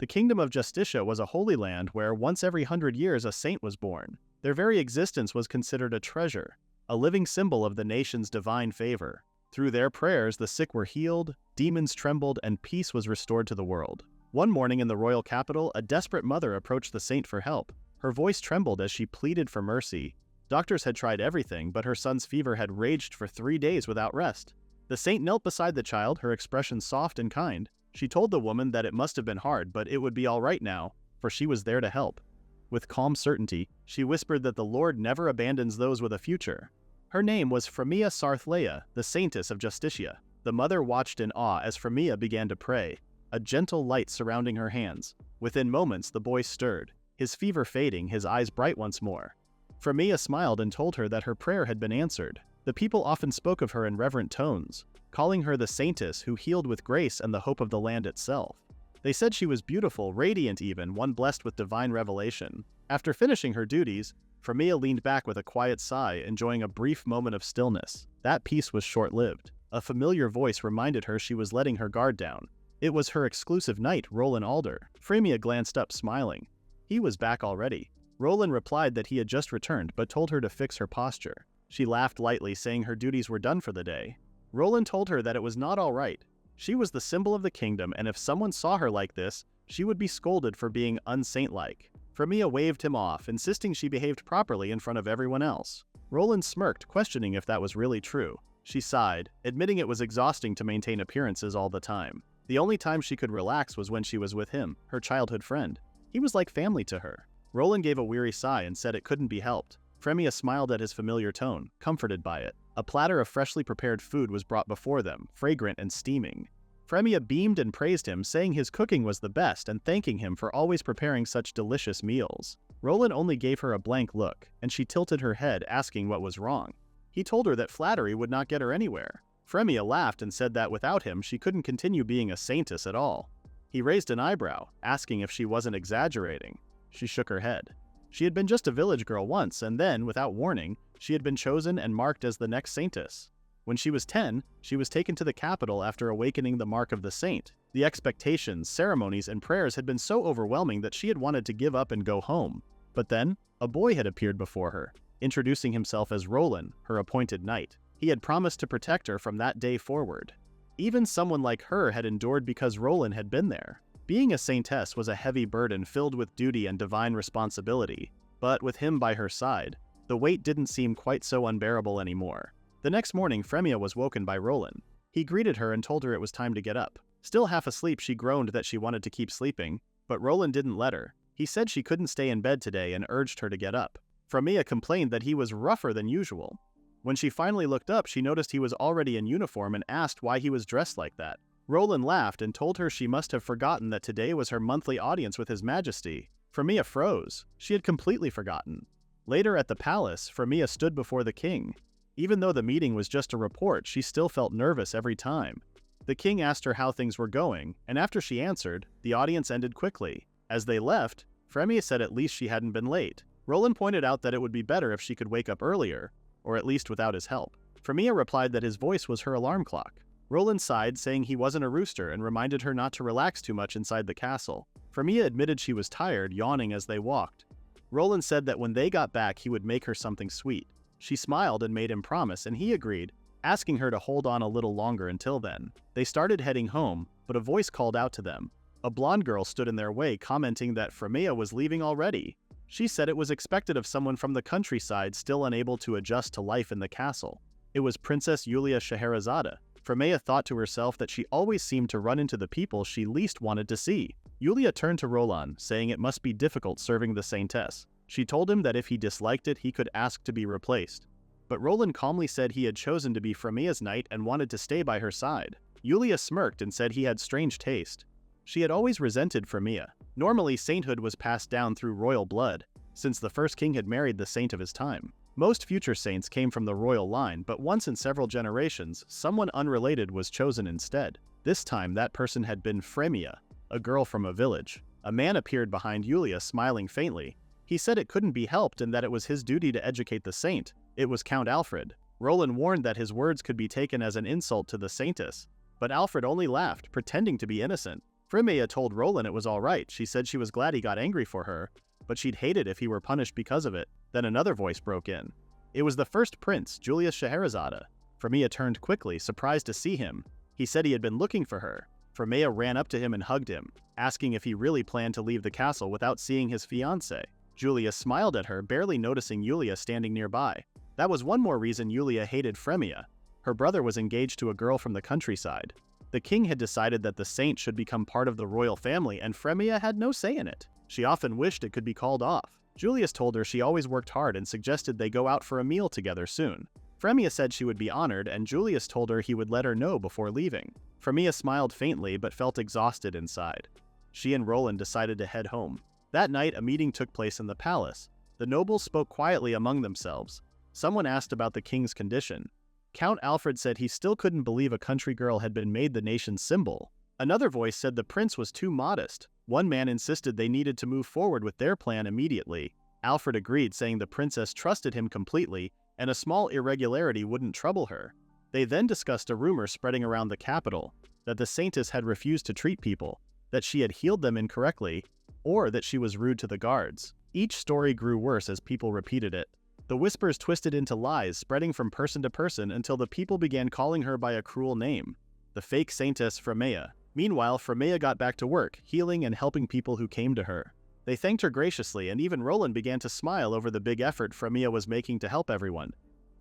The kingdom of Justitia was a holy land where once every 100 years a saint was born. Their very existence was considered a treasure, a living symbol of the nation's divine favor. Through their prayers, the sick were healed, demons trembled, and peace was restored to the world. One morning in the royal capital, a desperate mother approached the saint for help. Her voice trembled as she pleaded for mercy. Doctors had tried everything, but her son's fever had raged for 3 days without rest. The saint knelt beside the child, her expression soft and kind. She told the woman that it must have been hard, but it would be all right now, for she was there to help. With calm certainty, she whispered that the Lord never abandons those with a future. Her name was Frémea, the Saintess of Justitia. The mother watched in awe as Frémea began to pray, a gentle light surrounding her hands. Within moments, the boy stirred, his fever fading, his eyes bright once more. Frémea smiled and told her that her prayer had been answered. The people often spoke of her in reverent tones, calling her the Saintess who healed with grace and the hope of the land itself. They said she was beautiful, radiant even, one blessed with divine revelation. After finishing her duties, Frémea leaned back with a quiet sigh, enjoying a brief moment of stillness. That peace was short-lived. A familiar voice reminded her she was letting her guard down. It was her exclusive knight, Roland Alder. Frémea glanced up, smiling. He was back already. Roland replied that he had just returned, but told her to fix her posture. She laughed lightly, saying her duties were done for the day. Roland told her that it was not all right. She was the symbol of the kingdom, and if someone saw her like this, she would be scolded for being unsaint-like. Frémea waved him off, insisting she behaved properly in front of everyone else. Roland smirked, questioning if that was really true. She sighed, admitting it was exhausting to maintain appearances all the time. The only time she could relax was when she was with him, her childhood friend. He was like family to her. Roland gave a weary sigh and said it couldn't be helped. Frémea smiled at his familiar tone, comforted by it. A platter of freshly prepared food was brought before them, fragrant and steaming. Frémea beamed and praised him, saying his cooking was the best and thanking him for always preparing such delicious meals. Roland only gave her a blank look, and she tilted her head, asking what was wrong. He told her that flattery would not get her anywhere. Frémea laughed and said that without him she couldn't continue being a saintess at all. He raised an eyebrow, asking if she wasn't exaggerating. She shook her head. She had been just a village girl once, and then, without warning, she had been chosen and marked as the next saintess. When she was 10, she was taken to the capital after awakening the mark of the saint. The expectations, ceremonies, and prayers had been so overwhelming that she had wanted to give up and go home. But then, a boy had appeared before her, introducing himself as Roland, her appointed knight. He had promised to protect her from that day forward. Even someone like her had endured because Roland had been there. Being a saintess was a heavy burden filled with duty and divine responsibility, but with him by her side, the weight didn't seem quite so unbearable anymore. The next morning, Frémea was woken by Roland. He greeted her and told her it was time to get up. Still half asleep, she groaned that she wanted to keep sleeping, but Roland didn't let her. He said she couldn't stay in bed today and urged her to get up. Frémea complained that he was rougher than usual. When she finally looked up, she noticed he was already in uniform and asked why he was dressed like that. Roland laughed and told her she must have forgotten that today was her monthly audience with His Majesty. Frémea froze. She had completely forgotten. Later at the palace, Frémea stood before the king. Even though the meeting was just a report, she still felt nervous every time. The king asked her how things were going, and after she answered, the audience ended quickly. As they left, Frémea said at least she hadn't been late. Roland pointed out that it would be better if she could wake up earlier, or at least without his help. Frémea replied that his voice was her alarm clock. Roland sighed, saying he wasn't a rooster, and reminded her not to relax too much inside the castle. Frémea admitted she was tired, yawning as they walked. Roland said that when they got back he would make her something sweet. She smiled and made him promise, and he agreed, asking her to hold on a little longer until then. They started heading home, but a voice called out to them. A blonde girl stood in their way, commenting that Frémea was leaving already. She said it was expected of someone from the countryside still unable to adjust to life in the castle. It was Princess Yulia Scheherazade. Frémea thought to herself that she always seemed to run into the people she least wanted to see. Yulia turned to Roland, saying it must be difficult serving the Saintess. She told him that if he disliked it, he could ask to be replaced. But Roland calmly said he had chosen to be Frémea's knight and wanted to stay by her side. Yulia smirked and said he had strange taste. She had always resented Frémea. Normally, sainthood was passed down through royal blood, since the first king had married the saint of his time. Most future saints came from the royal line, but once in several generations, someone unrelated was chosen instead. This time, that person had been Frémea, a girl from a village. A man appeared behind Yulia, smiling faintly. He said it couldn't be helped and that it was his duty to educate the saint. It was Count Alfred. Roland warned that his words could be taken as an insult to the saintess, but Alfred only laughed, pretending to be innocent. Frémea told Roland it was alright. She said she was glad he got angry for her, but she'd hate it if he were punished because of it. Then another voice broke in. It was the first prince, Julius Scheherazade. Frémea turned quickly, surprised to see him. He said he had been looking for her. Frémea ran up to him and hugged him, asking if he really planned to leave the castle without seeing his fiancée. Julius smiled at her, barely noticing Julia standing nearby. That was one more reason Julia hated Frémea. Her brother was engaged to a girl from the countryside. The king had decided that the saint should become part of the royal family, and Frémea had no say in it. She often wished it could be called off. Julius told her she always worked hard and suggested they go out for a meal together soon. Frémea said she would be honored, and Julius told her he would let her know before leaving. Frémea smiled faintly but felt exhausted inside. She and Roland decided to head home. That night, a meeting took place in the palace. The nobles spoke quietly among themselves. Someone asked about the king's condition. Count Alfred said he still couldn't believe a country girl had been made the nation's symbol. Another voice said the prince was too modest. One man insisted they needed to move forward with their plan immediately. Alfred agreed, saying the princess trusted him completely, and a small irregularity wouldn't trouble her. They then discussed a rumor spreading around the capital, that the Saintess had refused to treat people, that she had healed them incorrectly, or that she was rude to the guards. Each story grew worse as people repeated it. The whispers twisted into lies, spreading from person to person until the people began calling her by a cruel name, the fake Saintess Frémea. Meanwhile, Frémea got back to work, healing and helping people who came to her. They thanked her graciously, and even Roland began to smile over the big effort Frémea was making to help everyone.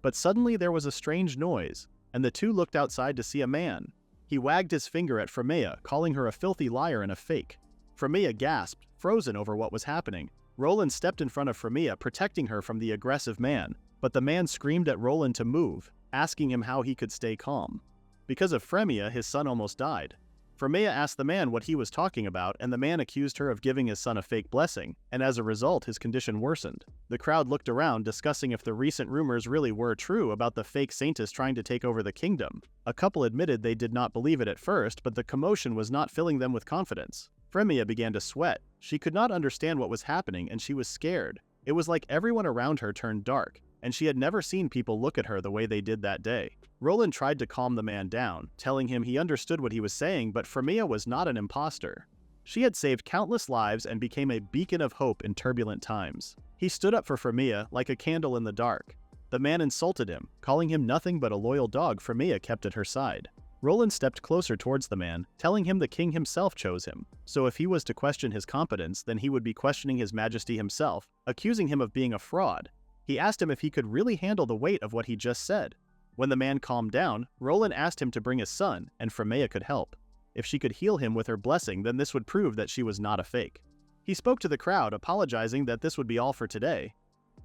But suddenly there was a strange noise, and the two looked outside to see a man. He wagged his finger at Frémea, calling her a filthy liar and a fake. Frémea gasped, frozen over what was happening. Roland stepped in front of Frémea, protecting her from the aggressive man, but the man screamed at Roland to move, asking him how he could stay calm. Because of Frémea, his son almost died. Frémea asked the man what he was talking about, and the man accused her of giving his son a fake blessing, and as a result his condition worsened. The crowd looked around, discussing if the recent rumors really were true about the fake Saintess trying to take over the kingdom. A couple admitted they did not believe it at first, but the commotion was not filling them with confidence. Frémea began to sweat. She could not understand what was happening, and she was scared. It was like everyone around her turned dark, and she had never seen people look at her the way they did that day. Roland tried to calm the man down, telling him he understood what he was saying, but Frémea was not an imposter. She had saved countless lives and became a beacon of hope in turbulent times. He stood up for Frémea like a candle in the dark. The man insulted him, calling him nothing but a loyal dog. Frémea kept at her side. Roland stepped closer towards the man, telling him the king himself chose him. So if he was to question his competence, then he would be questioning his majesty himself, accusing him of being a fraud. He asked him if he could really handle the weight of what he just said. When the man calmed down, Roland asked him to bring his son, and Frémea could help. If she could heal him with her blessing, then this would prove that she was not a fake. He spoke to the crowd, apologizing that this would be all for today.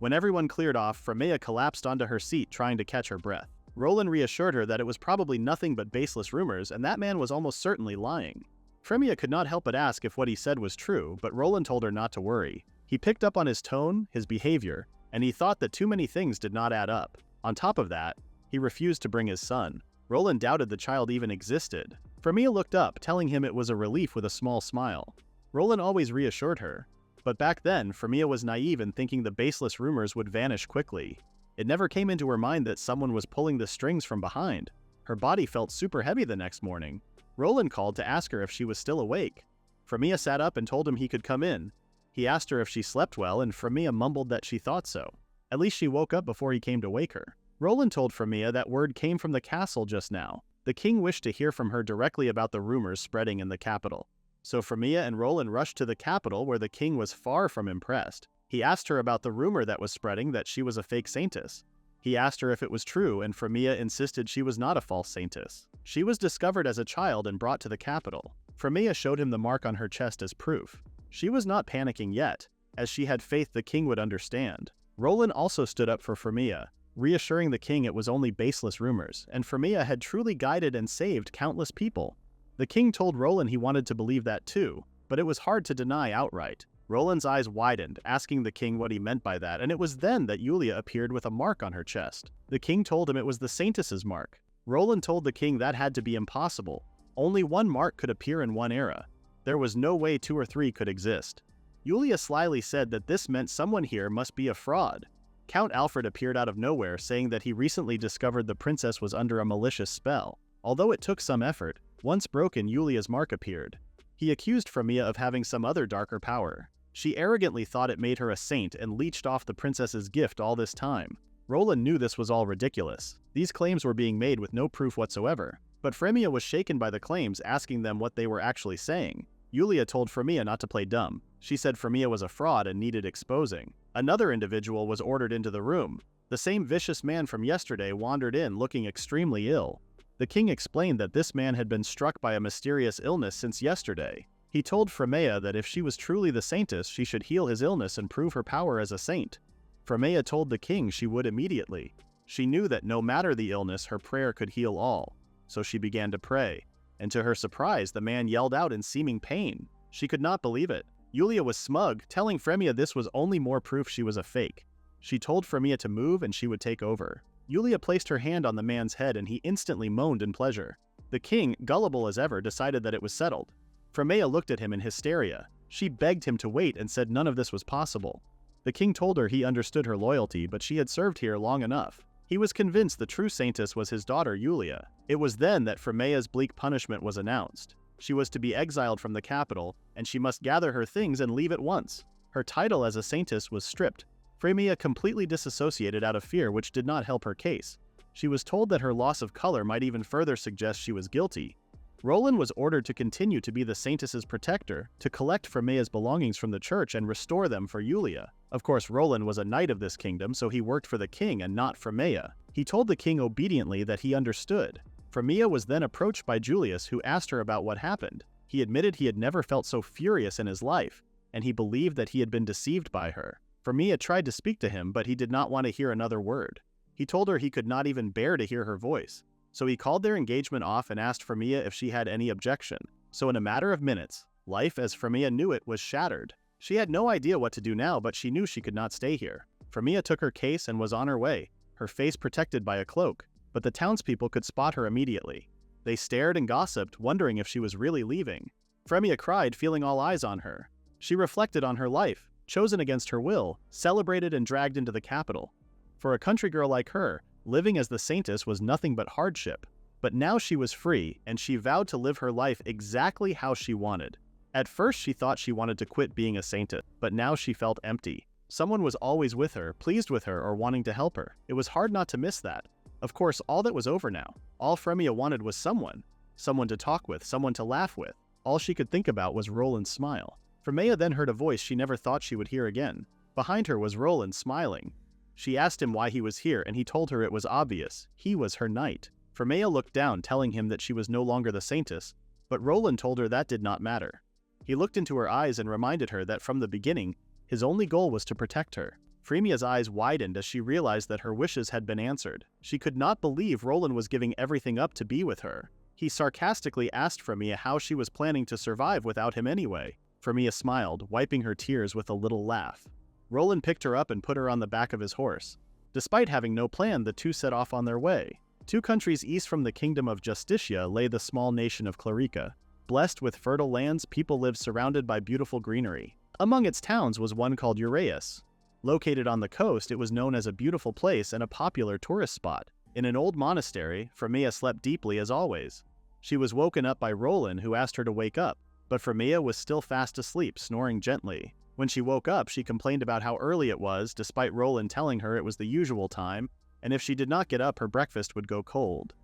When everyone cleared off, Frémea collapsed onto her seat, trying to catch her breath. Roland reassured her that it was probably nothing but baseless rumors, and that man was almost certainly lying. Frémea could not help but ask if what he said was true, but Roland told her not to worry. He picked up on his tone, his behavior, and he thought that too many things did not add up. On top of that, he refused to bring his son. Roland doubted the child even existed. Frémea looked up, telling him it was a relief with a small smile. Roland always reassured her. But back then, Frémea was naive in thinking the baseless rumors would vanish quickly. It never came into her mind that someone was pulling the strings from behind. Her body felt super heavy the next morning. Roland called to ask her if she was still awake. Frémea sat up and told him he could come in. He asked her if she slept well, and Frémea mumbled that she thought so. At least she woke up before he came to wake her. Roland told Frémea that word came from the castle just now. The king wished to hear from her directly about the rumors spreading in the capital. So Frémea and Roland rushed to the capital, where the king was far from impressed. He asked her about the rumor that was spreading that she was a fake Saintess. He asked her if it was true, and Frémea insisted she was not a false Saintess. She was discovered as a child and brought to the capital. Frémea showed him the mark on her chest as proof. She was not panicking yet, as she had faith the king would understand. Roland also stood up for Frémea, reassuring the king it was only baseless rumors, and Frémea had truly guided and saved countless people. The king told Roland he wanted to believe that too, but it was hard to deny outright. Roland's eyes widened, asking the king what he meant by that, and it was then that Julia appeared with a mark on her chest. The king told him it was the Saintess's mark. Roland told the king that had to be impossible. Only one mark could appear in one era. There was no way two or three could exist. Julia slyly said that this meant someone here must be a fraud. Count Alfred appeared out of nowhere, saying that he recently discovered the princess was under a malicious spell. Although it took some effort, once broken, Julia's mark appeared. He accused Frémea of having some other darker power. She arrogantly thought it made her a saint and leeched off the princess's gift all this time. Roland knew this was all ridiculous. These claims were being made with no proof whatsoever. But Frémea was shaken by the claims, asking them what they were actually saying. Julia told Frémea not to play dumb. She said Frémea was a fraud and needed exposing. Another individual was ordered into the room. The same vicious man from yesterday wandered in looking extremely ill. The king explained that this man had been struck by a mysterious illness since yesterday. He told Frémea that if she was truly the Saintess, she should heal his illness and prove her power as a saint. Frémea told the king she would immediately. She knew that no matter the illness, her prayer could heal all. So she began to pray. And to her surprise, the man yelled out in seeming pain. She could not believe it. Julia was smug, telling Frémea this was only more proof she was a fake. She told Frémea to move and she would take over. Julia placed her hand on the man's head and he instantly moaned in pleasure. The king, gullible as ever, decided that it was settled. Frémea looked at him in hysteria. She begged him to wait and said none of this was possible. The king told her he understood her loyalty, but she had served here long enough. He was convinced the true Saintess was his daughter Julia. It was then that Frémea's bleak punishment was announced. She was to be exiled from the capital, and she must gather her things and leave at once. Her title as a Saintess was stripped. Frémea completely disassociated out of fear, which did not help her case. She was told that her loss of color might even further suggest she was guilty. Roland was ordered to continue to be the Saintess's protector, to collect Frémea's belongings from the church and restore them for Julia. Of course, Roland was a knight of this kingdom, so he worked for the king and not Frémea. He told the king obediently that he understood. Frémea was then approached by Julius, who asked her about what happened. He admitted he had never felt so furious in his life, and he believed that he had been deceived by her. Frémea tried to speak to him, but he did not want to hear another word. He told her he could not even bear to hear her voice. So he called their engagement off and asked Frémea if she had any objection. So in a matter of minutes, life as Frémea knew it was shattered. She had no idea what to do now, but she knew she could not stay here. Frémea took her case and was on her way, her face protected by a cloak, but the townspeople could spot her immediately. They stared and gossiped, wondering if she was really leaving. Frémea cried, feeling all eyes on her. She reflected on her life, chosen against her will, celebrated and dragged into the capital. For a country girl like her, living as the Saintess was nothing but hardship. But now she was free, and she vowed to live her life exactly how she wanted. At first she thought she wanted to quit being a Saintess, but now she felt empty. Someone was always with her, pleased with her, or wanting to help her. It was hard not to miss that. Of course, all that was over now. All Frémea wanted was someone to talk with, someone to laugh with. All she could think about was Roland's smile. Frémea then heard a voice she never thought she would hear again. Behind her was Roland, smiling. She asked him why he was here, and he told her it was obvious. He was her knight. Frémea looked down, telling him that she was no longer the Saintess, but Roland told her that did not matter. He looked into her eyes and reminded her that from the beginning, his only goal was to protect her. Frémea's eyes widened as she realized that her wishes had been answered. She could not believe Roland was giving everything up to be with her. He sarcastically asked Frémea how she was planning to survive without him anyway. Frémea smiled, wiping her tears with a little laugh. Roland picked her up and put her on the back of his horse. Despite having no plan, the two set off on their way. 2 countries east from the kingdom of Justitia lay the small nation of Clarica. Blessed with fertile lands, people lived surrounded by beautiful greenery. Among its towns was one called Uraeus. Located on the coast, it was known as a beautiful place and a popular tourist spot. In an old monastery, Frémea slept deeply as always. She was woken up by Roland, who asked her to wake up, but Frémea was still fast asleep, snoring gently. When she woke up, she complained about how early it was, despite Roland telling her it was the usual time, and if she did not get up, her breakfast would go cold.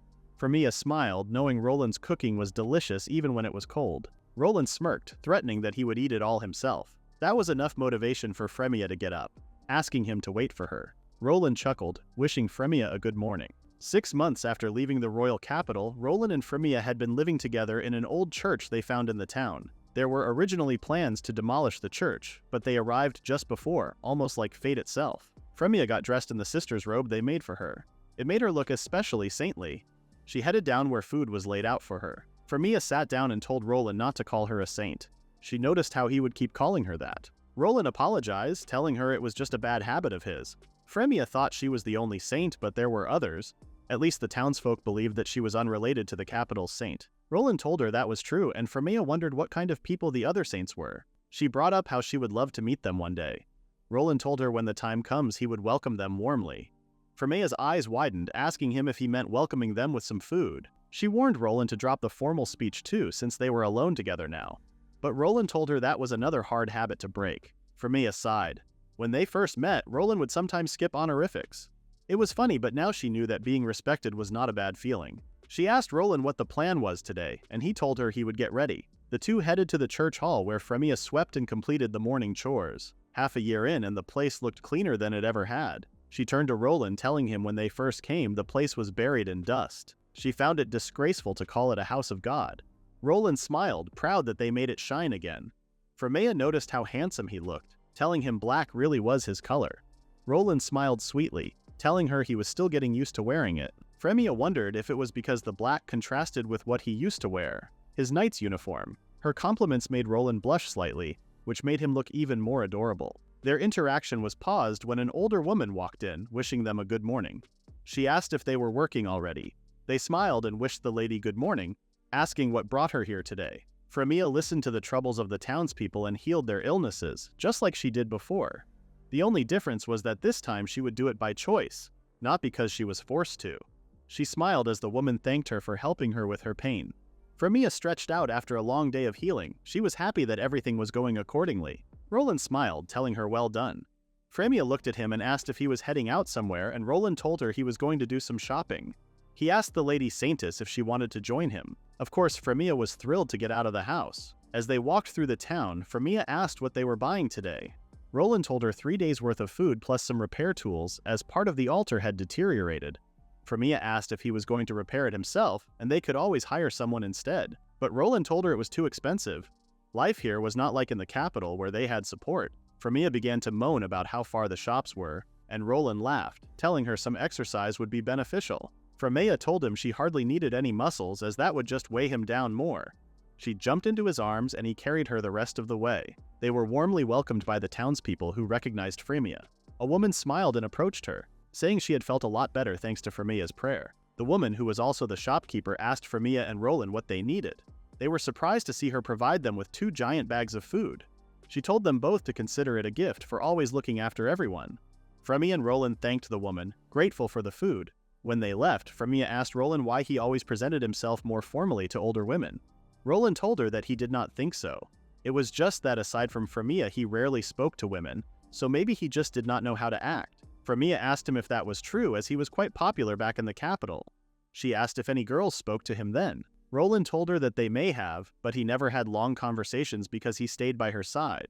Frémea smiled, knowing Roland's cooking was delicious even when it was cold. Roland smirked, threatening that he would eat it all himself. That was enough motivation for Frémea to get up, asking him to wait for her. Roland chuckled, wishing Frémea a good morning. 6 months after leaving the royal capital, Roland and Frémea had been living together in an old church they found in the town. There were originally plans to demolish the church, but they arrived just before, almost like fate itself. Frémea got dressed in the sister's robe they made for her. It made her look especially saintly. She headed down where food was laid out for her. Frémea sat down and told Roland not to call her a saint. She noticed how he would keep calling her that. Roland apologized, telling her it was just a bad habit of his. Frémea thought she was the only saint, but there were others. At least the townsfolk believed that she was unrelated to the capital's saint. Roland told her that was true, and Frémea wondered what kind of people the other saints were. She brought up how she would love to meet them one day. Roland told her when the time comes he would welcome them warmly. Frémea's eyes widened, asking him if he meant welcoming them with some food. She warned Roland to drop the formal speech too, since they were alone together now. But Roland told her that was another hard habit to break. Frémea sighed. When they first met, Roland would sometimes skip honorifics. It was funny, but now she knew that being respected was not a bad feeling. She asked Roland what the plan was today, and he told her he would get ready. The two headed to the church hall where Frémea swept and completed the morning chores. Half a year in, and the place looked cleaner than it ever had. She turned to Roland, telling him when they first came, the place was buried in dust. She found it disgraceful to call it a house of God. Roland smiled, proud that they made it shine again. Frémea noticed how handsome he looked, telling him black really was his color. Roland smiled sweetly, telling her he was still getting used to wearing it. Frémea wondered if it was because the black contrasted with what he used to wear, his knight's uniform. Her compliments made Roland blush slightly, which made him look even more adorable. Their interaction was paused when an older woman walked in, wishing them a good morning. She asked if they were working already. They smiled and wished the lady good morning, asking what brought her here today. Frémea listened to the troubles of the townspeople and healed their illnesses, just like she did before. The only difference was that this time she would do it by choice, not because she was forced to. She smiled as the woman thanked her for helping her with her pain. Frémea stretched out after a long day of healing. She was happy that everything was going accordingly. Roland smiled, telling her well done. Frémea looked at him and asked if he was heading out somewhere, and Roland told her he was going to do some shopping. He asked the lady Saintess if she wanted to join him. Of course, Frémea was thrilled to get out of the house. As they walked through the town, Frémea asked what they were buying today. Roland told her 3 days worth of food plus some repair tools, as part of the altar had deteriorated. Frémea asked if he was going to repair it himself, and they could always hire someone instead. But Roland told her it was too expensive. Life here was not like in the capital where they had support. Frémea began to moan about how far the shops were, and Roland laughed, telling her some exercise would be beneficial. Frémea told him she hardly needed any muscles, as that would just weigh him down more. She jumped into his arms and he carried her the rest of the way. They were warmly welcomed by the townspeople who recognized Frémea. A woman smiled and approached her, saying she had felt a lot better thanks to Frémea's prayer. The woman, who was also the shopkeeper, asked Frémea and Roland what they needed. They were surprised to see her provide them with 2 giant bags of food. She told them both to consider it a gift for always looking after everyone. Frémea and Roland thanked the woman, grateful for the food. When they left, Frémea asked Roland why he always presented himself more formally to older women. Roland told her that he did not think so. It was just that aside from Frémea he rarely spoke to women, so maybe he just did not know how to act. Frémea asked him if that was true, as he was quite popular back in the capital. She asked if any girls spoke to him then. Roland told her that they may have, but he never had long conversations because he stayed by her side.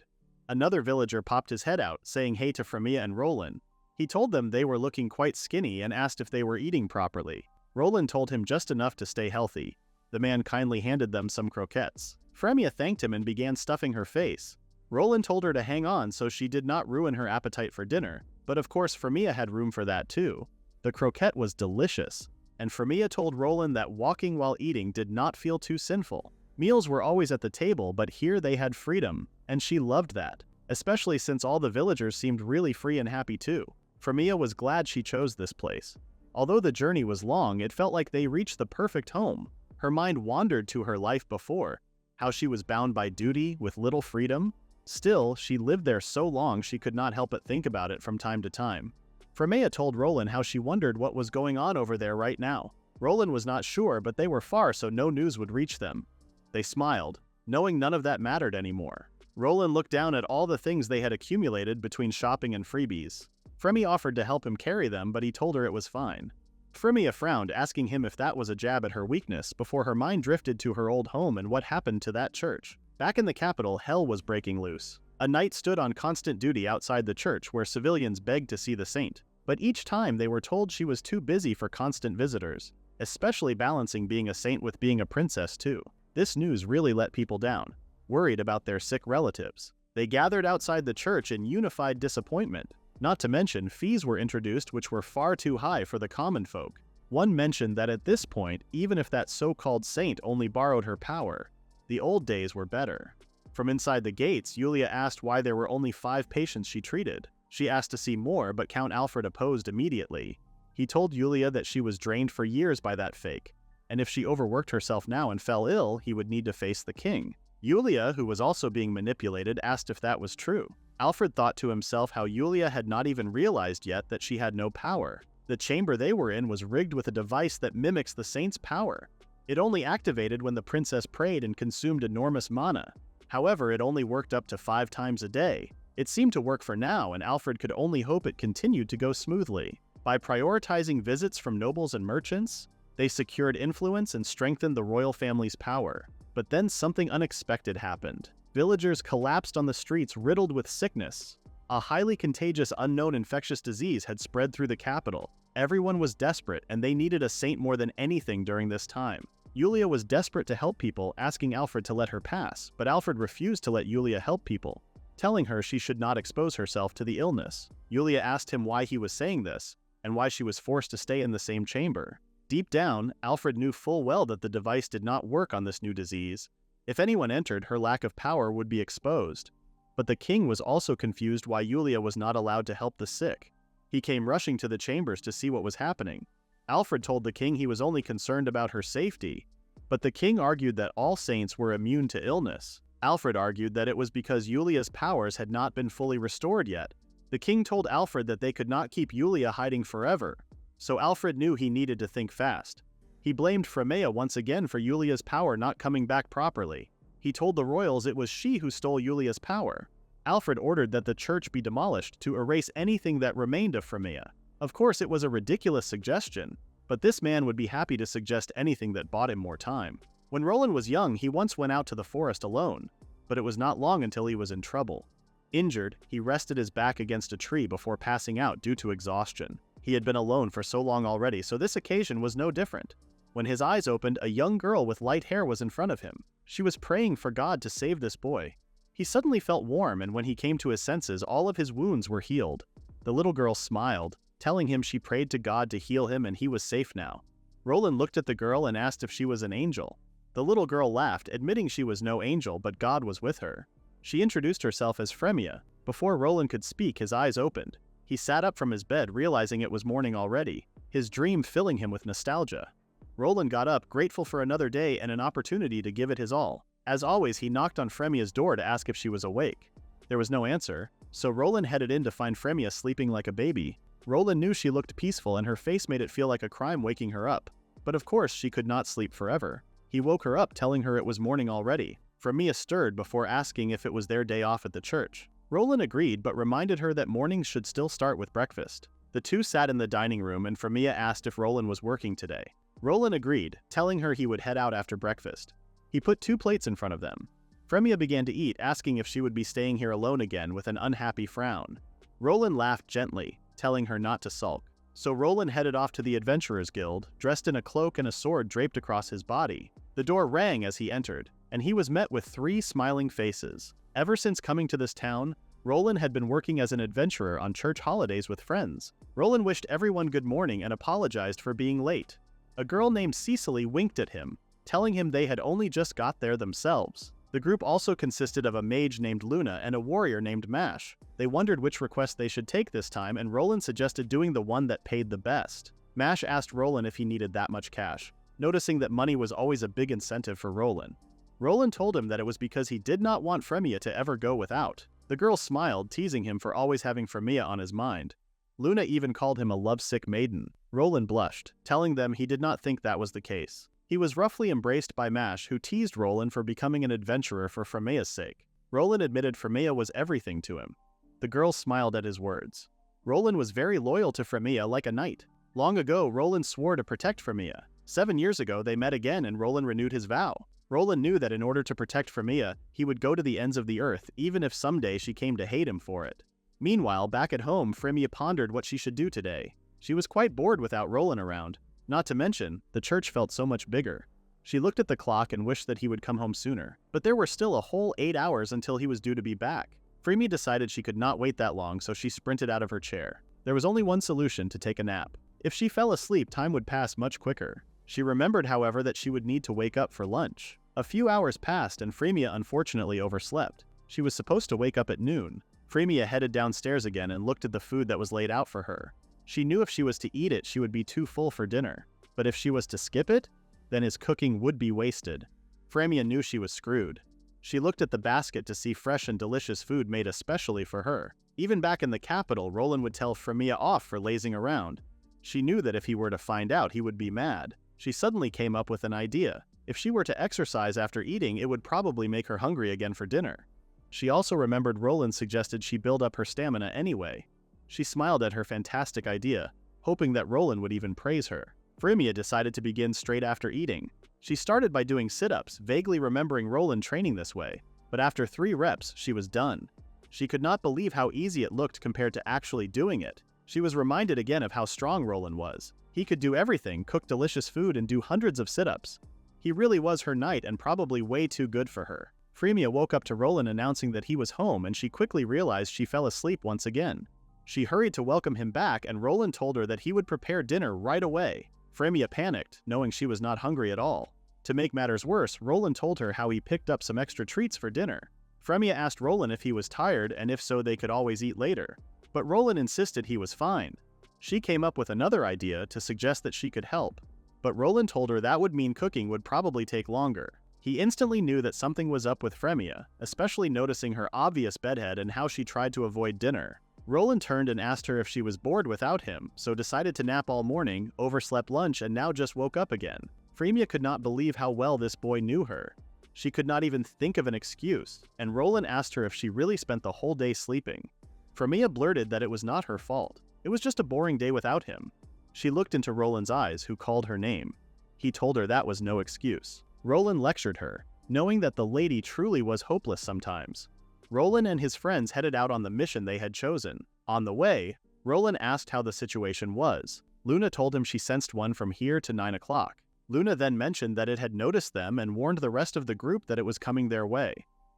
Another villager popped his head out, saying hey to Frémea and Roland. He told them they were looking quite skinny and asked if they were eating properly. Roland told him just enough to stay healthy. The man kindly handed them some croquettes. Frémea thanked him and began stuffing her face. Roland told her to hang on so she did not ruin her appetite for dinner, but of course Frémea had room for that too. The croquette was delicious, and Frémea told Roland that walking while eating did not feel too sinful. Meals were always at the table, but here they had freedom, and she loved that, especially since all the villagers seemed really free and happy too. Frémea was glad she chose this place. Although the journey was long, it felt like they reached the perfect home. Her mind wandered to her life before, how she was bound by duty with little freedom. Still, she lived there so long she could not help but think about it from time to time. Frémea told Roland how she wondered what was going on over there right now. Roland was not sure, but they were far so no news would reach them. They smiled, knowing none of that mattered anymore. Roland looked down at all the things they had accumulated between shopping and freebies. Frémea offered to help him carry them, but he told her it was fine. Frémea frowned, asking him if that was a jab at her weakness, before her mind drifted to her old home and what happened to that church. Back in the capital, hell was breaking loose. A knight stood on constant duty outside the church where civilians begged to see the saint, but each time they were told she was too busy for constant visitors, especially balancing being a saint with being a princess too. This news really let people down, worried about their sick relatives. They gathered outside the church in unified disappointment. Not to mention, fees were introduced which were far too high for the common folk. One mentioned that at this point, even if that so-called saint only borrowed her power, the old days were better. From inside the gates, Julia asked why there were only 5 patients she treated. She asked to see more, but Count Alfred opposed immediately. He told Julia that she was drained for years by that fake, and if she overworked herself now and fell ill, he would need to face the king. Julia, who was also being manipulated, asked if that was true. Alfred thought to himself how Julia had not even realized yet that she had no power. The chamber they were in was rigged with a device that mimics the saint's power. It only activated when the princess prayed and consumed enormous mana. However, it only worked up to 5 times a day. It seemed to work for now, and Alfred could only hope it continued to go smoothly. By prioritizing visits from nobles and merchants, they secured influence and strengthened the royal family's power. But then something unexpected happened. Villagers collapsed on the streets riddled with sickness. A highly contagious unknown infectious disease had spread through the capital. Everyone was desperate, and they needed a saint more than anything during this time. Julia was desperate to help people, asking Alfred to let her pass, but Alfred refused to let Julia help people, telling her she should not expose herself to the illness. Julia asked him why he was saying this, and why she was forced to stay in the same chamber. Deep down, Alfred knew full well that the device did not work on this new disease. If anyone entered, her lack of power would be exposed. But the king was also confused why Julia was not allowed to help the sick. He came rushing to the chambers to see what was happening. Alfred told the king he was only concerned about her safety, but the king argued that all saints were immune to illness. Alfred argued that it was because Julia's powers had not been fully restored yet. The king told Alfred that they could not keep Julia hiding forever, so Alfred knew he needed to think fast. He blamed Frémea once again for Julia's power not coming back properly. He told the royals it was she who stole Julia's power. Alfred ordered that the church be demolished to erase anything that remained of Frémea. Of course, it was a ridiculous suggestion, but this man would be happy to suggest anything that bought him more time. When Roland was young, he once went out to the forest alone, but it was not long until he was in trouble. Injured, he rested his back against a tree before passing out due to exhaustion. He had been alone for so long already, so this occasion was no different. When his eyes opened, a young girl with light hair was in front of him. She was praying for God to save this boy. He suddenly felt warm, and when he came to his senses, all of his wounds were healed. The little girl smiled, telling him she prayed to God to heal him and he was safe now. Roland looked at the girl and asked if she was an angel. The little girl laughed, admitting she was no angel, but God was with her. She introduced herself as Frémea. Before Roland could speak, his eyes opened. He sat up from his bed, realizing it was morning already, his dream filling him with nostalgia. Roland got up, grateful for another day and an opportunity to give it his all. As always, he knocked on Frémea's door to ask if she was awake. There was no answer, so Roland headed in to find Frémea sleeping like a baby. Roland knew she looked peaceful and her face made it feel like a crime waking her up. But of course, she could not sleep forever. He woke her up, telling her it was morning already. Frémea stirred before asking if it was their day off at the church. Roland agreed, but reminded her that mornings should still start with breakfast. The two sat in the dining room and Frémea asked if Roland was working today. Roland agreed, telling her he would head out after breakfast. He put 2 plates in front of them. Frémea began to eat, asking if she would be staying here alone again with an unhappy frown. Roland laughed gently, telling her not to sulk. So Roland headed off to the Adventurers Guild, dressed in a cloak and a sword draped across his body. The door rang as he entered, and he was met with 3 smiling faces. Ever since coming to this town, Roland had been working as an adventurer on church holidays with friends. Roland wished everyone good morning and apologized for being late. A girl named Cecily winked at him, telling him they had only just got there themselves. The group also consisted of a mage named Luna and a warrior named Mash. They wondered which request they should take this time, and Roland suggested doing the one that paid the best. Mash asked Roland if he needed that much cash, noticing that money was always a big incentive for Roland. Roland told him that it was because he did not want Frémea to ever go without. The girl smiled, teasing him for always having Frémea on his mind. Luna even called him a lovesick maiden. Roland blushed, telling them he did not think that was the case. He was roughly embraced by Mash, who teased Roland for becoming an adventurer for Frémea's sake. Roland admitted Frémea was everything to him. The girl smiled at his words. Roland was very loyal to Frémea like a knight. Long ago, Roland swore to protect Frémea. 7 years ago, they met again and Roland renewed his vow. Roland knew that in order to protect Frémea, he would go to the ends of the earth, even if someday she came to hate him for it. Meanwhile, back at home, Frémea pondered what she should do today. She was quite bored without Roland around. Not to mention, the church felt so much bigger. She looked at the clock and wished that he would come home sooner. But there were still a whole 8 hours until he was due to be back. Frémea decided she could not wait that long, so she sprinted out of her chair. There was only one solution: to take a nap. If she fell asleep, time would pass much quicker. She remembered, however, that she would need to wake up for lunch. A few hours passed and Frémea unfortunately overslept. She was supposed to wake up at noon. Frémea headed downstairs again and looked at the food that was laid out for her. She knew if she was to eat it, she would be too full for dinner. But if she was to skip it, then his cooking would be wasted. Frémea knew she was screwed. She looked at the basket to see fresh and delicious food made especially for her. Even back in the capital, Roland would tell Frémea off for lazing around. She knew that if he were to find out, he would be mad. She suddenly came up with an idea. If she were to exercise after eating, it would probably make her hungry again for dinner. She also remembered Roland suggested she build up her stamina anyway. She smiled at her fantastic idea, hoping that Roland would even praise her. Frémea decided to begin straight after eating. She started by doing sit-ups, vaguely remembering Roland training this way, but after 3 reps, she was done. She could not believe how easy it looked compared to actually doing it. She was reminded again of how strong Roland was. He could do everything, cook delicious food and do hundreds of sit-ups. He really was her knight and probably way too good for her. Frémea woke up to Roland announcing that he was home, and she quickly realized she fell asleep once again. She hurried to welcome him back, and Roland told her that he would prepare dinner right away. Frémea panicked, knowing she was not hungry at all. To make matters worse, Roland told her how he picked up some extra treats for dinner. Frémea asked Roland if he was tired, and if so they could always eat later. But Roland insisted he was fine. She came up with another idea to suggest that she could help. But Roland told her that would mean cooking would probably take longer. He instantly knew that something was up with Frémea, especially noticing her obvious bedhead and how she tried to avoid dinner. Roland turned and asked her if she was bored without him, so decided to nap all morning, overslept lunch, and now just woke up again. Frémea could not believe how well this boy knew her. She could not even think of an excuse, and Roland asked her if she really spent the whole day sleeping. Frémea blurted that it was not her fault. It was just a boring day without him. She looked into Roland's eyes, who called her name. He told her that was no excuse. Roland lectured her, knowing that the lady truly was hopeless sometimes. Roland and his friends headed out on the mission they had chosen. On the way, Roland asked how the situation was. Luna told him she sensed one from here to 9 o'clock. Luna then mentioned that it had noticed them and warned the rest of the group that it was coming their way.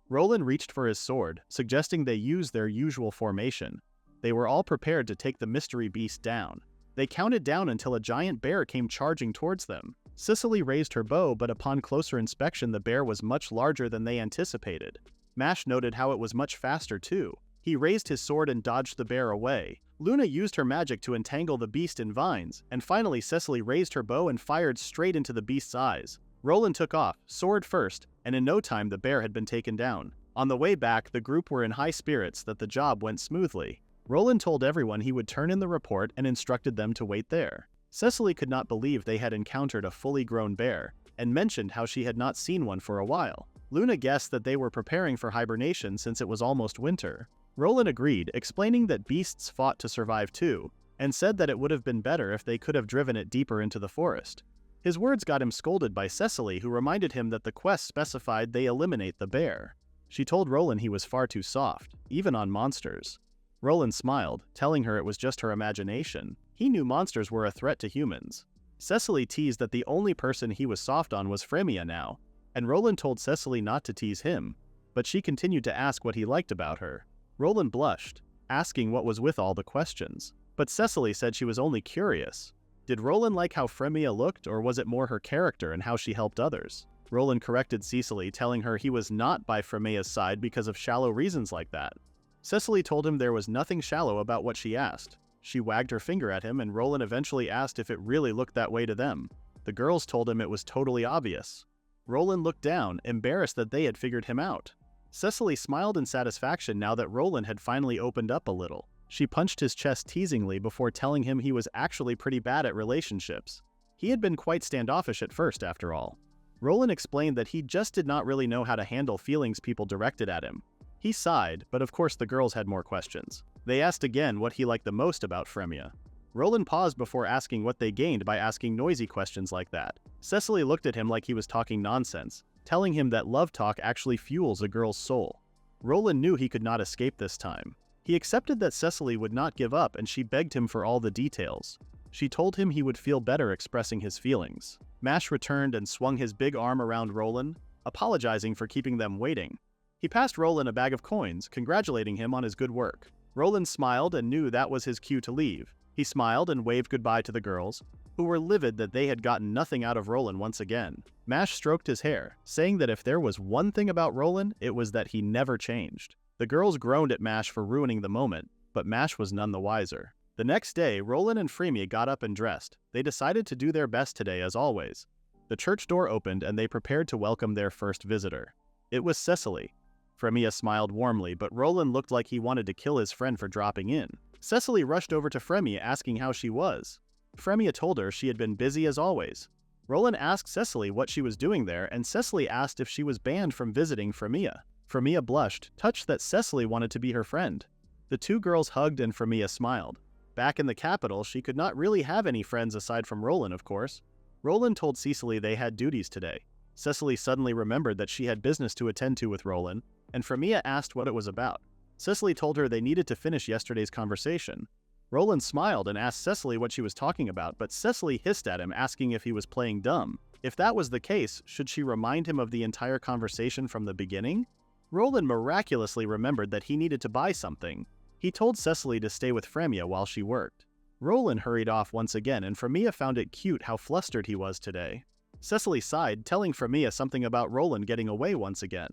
Roland reached for his sword, suggesting they use their usual formation. They were all prepared to take the mystery beast down. They counted down until a giant bear came charging towards them. Cicely raised her bow, but upon closer inspection the bear was much larger than they anticipated. Mash noted how it was much faster too. He raised his sword and dodged the bear away. Luna used her magic to entangle the beast in vines, and finally Cicely raised her bow and fired straight into the beast's eyes. Roland took off, sword first, and in no time the bear had been taken down. On the way back, the group were in high spirits that the job went smoothly. Roland told everyone he would turn in the report and instructed them to wait there. Cicely could not believe they had encountered a fully grown bear, and mentioned how she had not seen one for a while. Luna guessed that they were preparing for hibernation since it was almost winter. Roland agreed, explaining that beasts fought to survive too, and said that it would have been better if they could have driven it deeper into the forest. His words got him scolded by Cicely, who reminded him that the quest specified they eliminate the bear. She told Roland he was far too soft, even on monsters. Roland smiled, telling her it was just her imagination. He knew monsters were a threat to humans. Cicely teased that the only person he was soft on was Frémea now, and Roland told Cicely not to tease him, but she continued to ask what he liked about her. Roland blushed, asking what was with all the questions, but Cicely said she was only curious. Did Roland like how Frémea looked, or was it more her character and how she helped others? Roland corrected Cicely, telling her he was not by Frémea's side because of shallow reasons like that. Cicely told him there was nothing shallow about what she asked. She wagged her finger at him, and Roland eventually asked if it really looked that way to them. The girls told him it was totally obvious. Roland looked down, embarrassed that they had figured him out. Cicely smiled in satisfaction now that Roland had finally opened up a little. She punched his chest teasingly before telling him he was actually pretty bad at relationships. He had been quite standoffish at first, after all. Roland explained that he just did not really know how to handle feelings people directed at him. He sighed, but of course the girls had more questions. They asked again what he liked the most about Frémea. Roland paused before asking what they gained by asking noisy questions like that. Cicely looked at him like he was talking nonsense, telling him that love talk actually fuels a girl's soul. Roland knew he could not escape this time. He accepted that Cicely would not give up, and she begged him for all the details. She told him he would feel better expressing his feelings. Mash returned and swung his big arm around Roland, apologizing for keeping them waiting. He passed Roland a bag of coins, congratulating him on his good work. Roland smiled and knew that was his cue to leave. He smiled and waved goodbye to the girls, who were livid that they had gotten nothing out of Roland once again. Mash stroked his hair, saying that if there was one thing about Roland, it was that he never changed. The girls groaned at Mash for ruining the moment, but Mash was none the wiser. The next day, Roland and Frémea got up and dressed. They decided to do their best today as always. The church door opened and they prepared to welcome their first visitor. It was Cicely. Frémea smiled warmly, but Roland looked like he wanted to kill his friend for dropping in. Cicely rushed over to Frémea asking how she was. Frémea told her she had been busy as always. Roland asked Cecily what she was doing there, and Cecily asked if she was banned from visiting Frémea. Frémea blushed, touched that Cecily wanted to be her friend. The two girls hugged and Frémea smiled. Back in the capital, she could not really have any friends aside from Roland, of course. Roland told Cecily they had duties today. Cecily suddenly remembered that she had business to attend to with Roland, and Frémea asked what it was about. Cecily told her they needed to finish yesterday's conversation. Roland smiled and asked Cecily what she was talking about, but Cecily hissed at him, asking if he was playing dumb. If that was the case, should she remind him of the entire conversation from the beginning? Roland miraculously remembered that he needed to buy something. He told Cecily to stay with Frémea while she worked. Roland hurried off once again, and Frémea found it cute how flustered he was today. Cecily sighed, telling Frémea something about Roland getting away once again.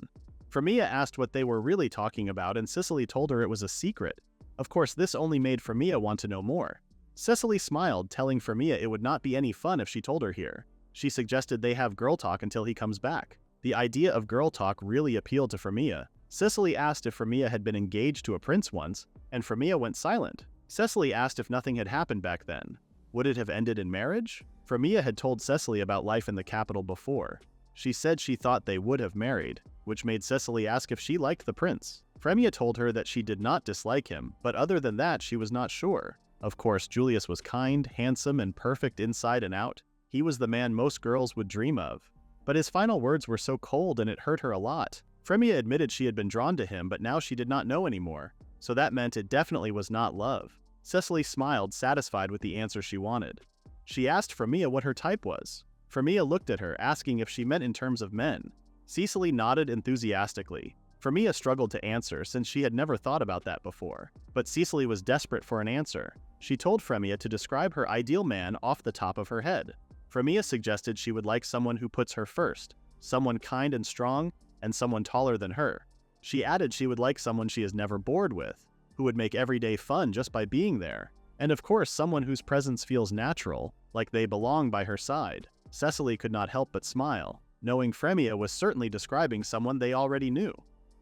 Frémea asked what they were really talking about, and Cecily told her it was a secret. Of course, this only made Frémea want to know more. Cecily smiled, telling Frémea it would not be any fun if she told her here. She suggested they have girl talk until he comes back. The idea of girl talk really appealed to Frémea. Cecily asked if Frémea had been engaged to a prince once, and Frémea went silent. Cecily asked if nothing had happened back then. Would it have ended in marriage? Frémea had told Cecily about life in the capital before. She said she thought they would have married, which made Cecily ask if she liked the prince. Frémea told her that she did not dislike him, but other than that she was not sure. Of course, Julius was kind, handsome, and perfect inside and out. He was the man most girls would dream of. But his final words were so cold and it hurt her a lot. Frémea admitted she had been drawn to him, but now she did not know anymore. So that meant it definitely was not love. Cecily smiled, satisfied with the answer she wanted. She asked Frémea what her type was. Frémea looked at her, asking if she meant in terms of men. Cecily nodded enthusiastically. Frémea struggled to answer since she had never thought about that before. But Cecily was desperate for an answer. She told Frémea to describe her ideal man off the top of her head. Frémea suggested she would like someone who puts her first, someone kind and strong, and someone taller than her. She added she would like someone she is never bored with, who would make every day fun just by being there. And of course, someone whose presence feels natural, like they belong by her side. Cecily could not help but smile, knowing Frémea was certainly describing someone they already knew.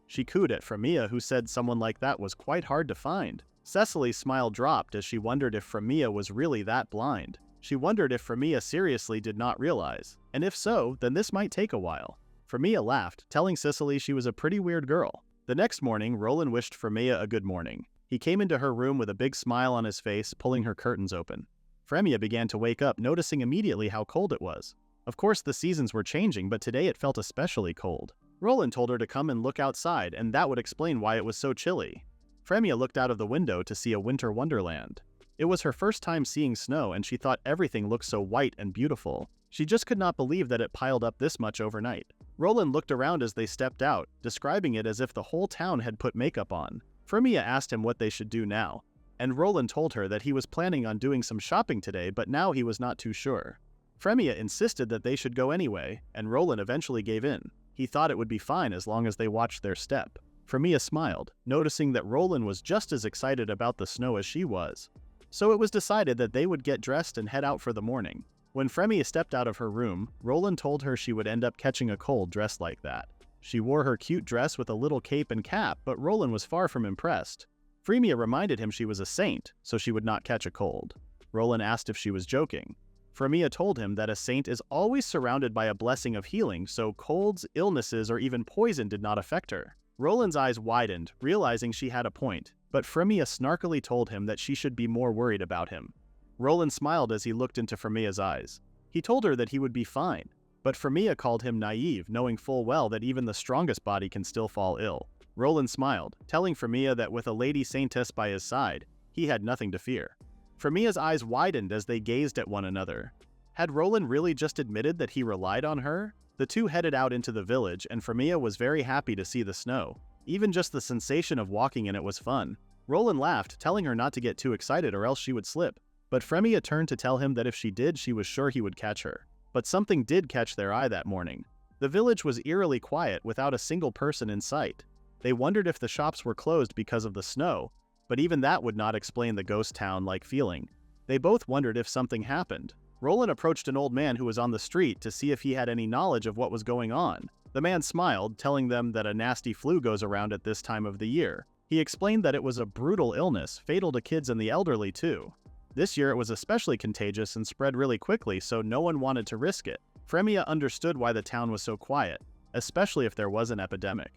She cooed at Frémea, who said someone like that was quite hard to find. Cecily's smile dropped as she wondered if Frémea was really that blind. She wondered if Frémea seriously did not realize, and if so, then this might take a while. Frémea laughed, telling Cecily she was a pretty weird girl. The next morning, Roland wished Frémea a good morning. He came into her room with a big smile on his face, pulling her curtains open. Frémea began to wake up, noticing immediately how cold it was. Of course, the seasons were changing, but today it felt especially cold. Roland told her to come and look outside, and that would explain why it was so chilly. Frémea looked out of the window to see a winter wonderland. It was her first time seeing snow, and she thought everything looked so white and beautiful. She just could not believe that it piled up this much overnight. Roland looked around as they stepped out, describing it as if the whole town had put makeup on. Frémea asked him what they should do now, and Roland told her that he was planning on doing some shopping today, but now he was not too sure. Frémea insisted that they should go anyway, and Roland eventually gave in. He thought it would be fine as long as they watched their step. Frémea smiled, noticing that Roland was just as excited about the snow as she was. So it was decided that they would get dressed and head out for the morning. When Frémea stepped out of her room, Roland told her she would end up catching a cold dressed like that. She wore her cute dress with a little cape and cap, but Roland was far from impressed. Frémea reminded him she was a saint, so she would not catch a cold. Roland asked if she was joking. Frémea told him that a saint is always surrounded by a blessing of healing, so colds, illnesses, or even poison did not affect her. Roland's eyes widened, realizing she had a point, but Frémea snarkily told him that she should be more worried about him. Roland smiled as he looked into Frémea's eyes. He told her that he would be fine, but Frémea called him naive, knowing full well that even the strongest body can still fall ill. Roland smiled, telling Frémea that with a lady Saintess by his side, he had nothing to fear. Frémea's eyes widened as they gazed at one another. Had Roland really just admitted that he relied on her? The two headed out into the village, and Frémea was very happy to see the snow. Even just the sensation of walking in it was fun. Roland laughed, telling her not to get too excited or else she would slip. But Frémea turned to tell him that if she did, she was sure he would catch her. But something did catch their eye that morning. The village was eerily quiet without a single person in sight. They wondered if the shops were closed because of the snow, but even that would not explain the ghost town-like feeling. They both wondered if something happened. Roland approached an old man who was on the street to see if he had any knowledge of what was going on. The man smiled, telling them that a nasty flu goes around at this time of the year. He explained that it was a brutal illness, fatal to kids and the elderly too. This year it was especially contagious and spread really quickly, so no one wanted to risk it. Frémea understood why the town was so quiet, especially if there was an epidemic.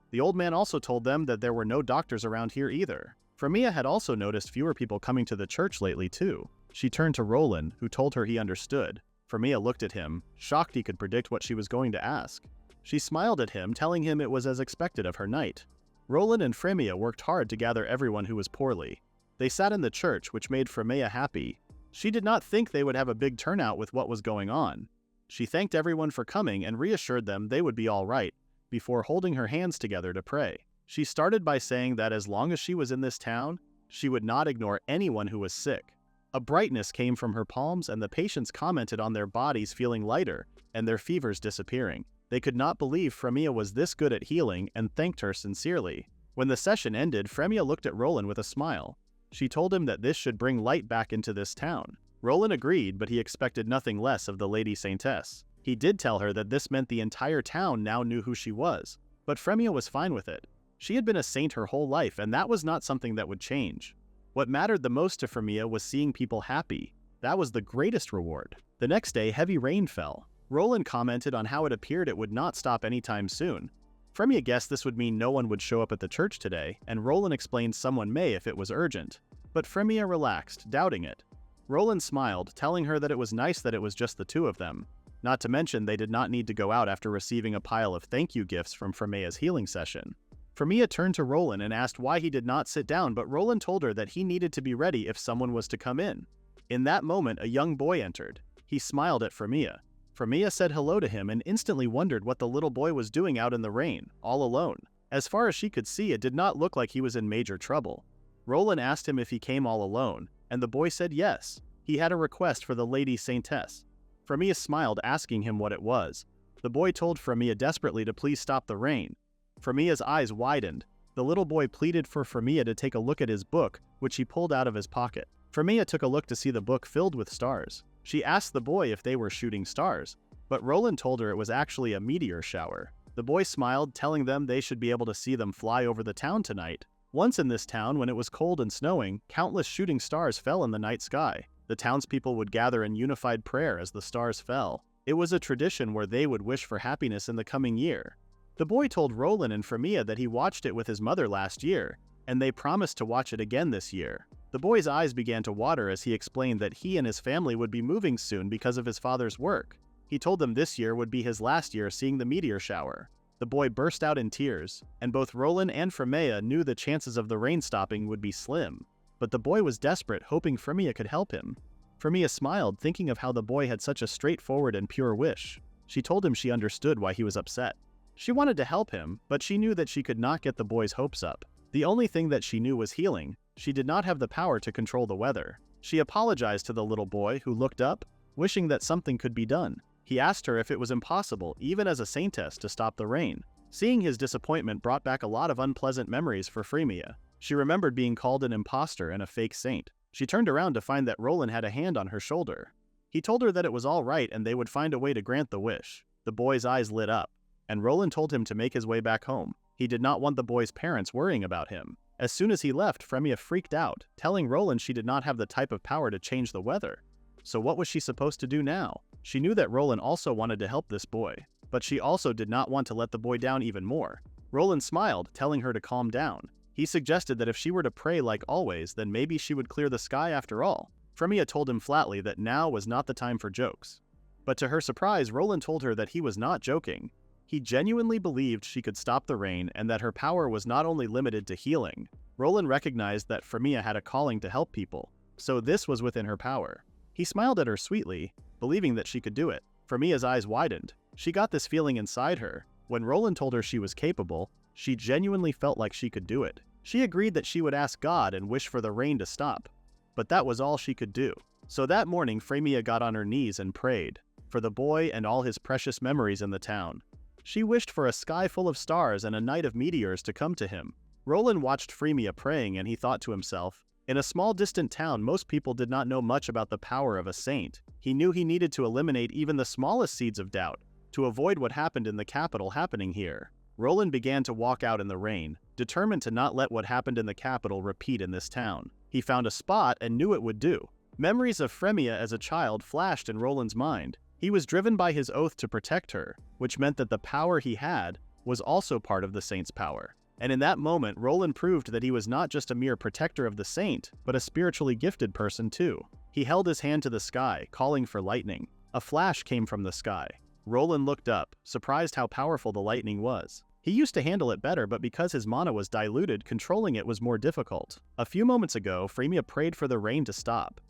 The old man also told them that there were no doctors around here either. Frémea had also noticed fewer people coming to the church lately too. She turned to Roland, who told her he understood. Frémea looked at him, shocked he could predict what she was going to ask. She smiled at him, telling him it was as expected of her knight. Roland and Frémea worked hard to gather everyone who was poorly. They sat in the church, which made Frémea happy. She did not think they would have a big turnout with what was going on. She thanked everyone for coming and reassured them they would be all right, before holding her hands together to pray. She started by saying that as long as she was in this town, she would not ignore anyone who was sick. A brightness came from her palms, and the patients commented on their bodies feeling lighter and their fevers disappearing. They could not believe Frémea was this good at healing and thanked her sincerely. When the session ended, Frémea looked at Roland with a smile. She told him that this should bring light back into this town. Roland agreed, but he expected nothing less of the Lady Saintess. He did tell her that this meant the entire town now knew who she was, but Frémea was fine with it. She had been a saint her whole life, and that was not something that would change. What mattered the most to Frémea was seeing people happy. That was the greatest reward. The next day, heavy rain fell. Roland commented on how it appeared it would not stop anytime soon. Frémea guessed this would mean no one would show up at the church today, and Roland explained someone may if it was urgent. But Frémea relaxed, doubting it. Roland smiled, telling her that it was nice that it was just the two of them. Not to mention they did not need to go out after receiving a pile of thank you gifts from Frémea's healing session. Frémea turned to Roland and asked why he did not sit down, but Roland told her that he needed to be ready if someone was to come in. In that moment, a young boy entered. He smiled at Frémea. Frémea said hello to him and instantly wondered what the little boy was doing out in the rain, all alone. As far as she could see, it did not look like he was in major trouble. Roland asked him if he came all alone, and the boy said yes. He had a request for the Lady Saintess. Frémea smiled, asking him what it was. The boy told Frémea desperately to please stop the rain. Frémea's eyes widened. The little boy pleaded for Frémea to take a look at his book, which he pulled out of his pocket. Frémea took a look to see the book filled with stars. She asked the boy if they were shooting stars, but Roland told her it was actually a meteor shower. The boy smiled, telling them they should be able to see them fly over the town tonight. Once in this town, when it was cold and snowing, countless shooting stars fell in the night sky. The townspeople would gather in unified prayer as the stars fell. It was a tradition where they would wish for happiness in the coming year. The boy told Roland and Frémea that he watched it with his mother last year, and they promised to watch it again this year. The boy's eyes began to water as he explained that he and his family would be moving soon because of his father's work. He told them this year would be his last year seeing the meteor shower. The boy burst out in tears, and both Roland and Frémea knew the chances of the rain stopping would be slim. But the boy was desperate, hoping Frémea could help him. Frémea smiled, thinking of how the boy had such a straightforward and pure wish. She told him she understood why he was upset. She wanted to help him, but she knew that she could not get the boy's hopes up. The only thing that she knew was healing. She did not have the power to control the weather. She apologized to the little boy, who looked up, wishing that something could be done. He asked her if it was impossible, even as a saintess, to stop the rain. Seeing his disappointment brought back a lot of unpleasant memories for Frémea. She remembered being called an imposter and a fake saint. She turned around to find that Roland had a hand on her shoulder. He told her that it was all right and they would find a way to grant the wish. The boy's eyes lit up, and Roland told him to make his way back home. He did not want the boy's parents worrying about him. As soon as he left, Frémea freaked out, telling Roland she did not have the type of power to change the weather. So what was she supposed to do now? She knew that Roland also wanted to help this boy, but she also did not want to let the boy down even more. Roland smiled, telling her to calm down. He suggested that if she were to pray like always, then maybe she would clear the sky after all. Frémea told him flatly that now was not the time for jokes. But to her surprise, Roland told her that he was not joking. He genuinely believed she could stop the rain and that her power was not only limited to healing. Roland recognized that Frémea had a calling to help people, so this was within her power. He smiled at her sweetly, believing that she could do it. Frémea's eyes widened. She got this feeling inside her. When Roland told her she was capable, she genuinely felt like she could do it. She agreed that she would ask God and wish for the rain to stop. But that was all she could do. So that morning, Frémea got on her knees and prayed for the boy and all his precious memories in the town. She wished for a sky full of stars and a night of meteors to come to him. Roland watched Frémea praying and he thought to himself, in a small distant town, most people did not know much about the power of a saint. He knew he needed to eliminate even the smallest seeds of doubt to avoid what happened in the capital happening here. Roland began to walk out in the rain, determined to not let what happened in the capital repeat in this town. He found a spot and knew it would do. Memories of Frémea as a child flashed in Roland's mind. He was driven by his oath to protect her, which meant that the power he had was also part of the saint's power. And in that moment, Roland proved that he was not just a mere protector of the saint, but a spiritually gifted person too. He held his hand to the sky, calling for lightning. A flash came from the sky. Roland looked up, surprised how powerful the lightning was. He used to handle it better, but because his mana was diluted, controlling it was more difficult. A few moments ago, Frémea prayed for the rain to stop.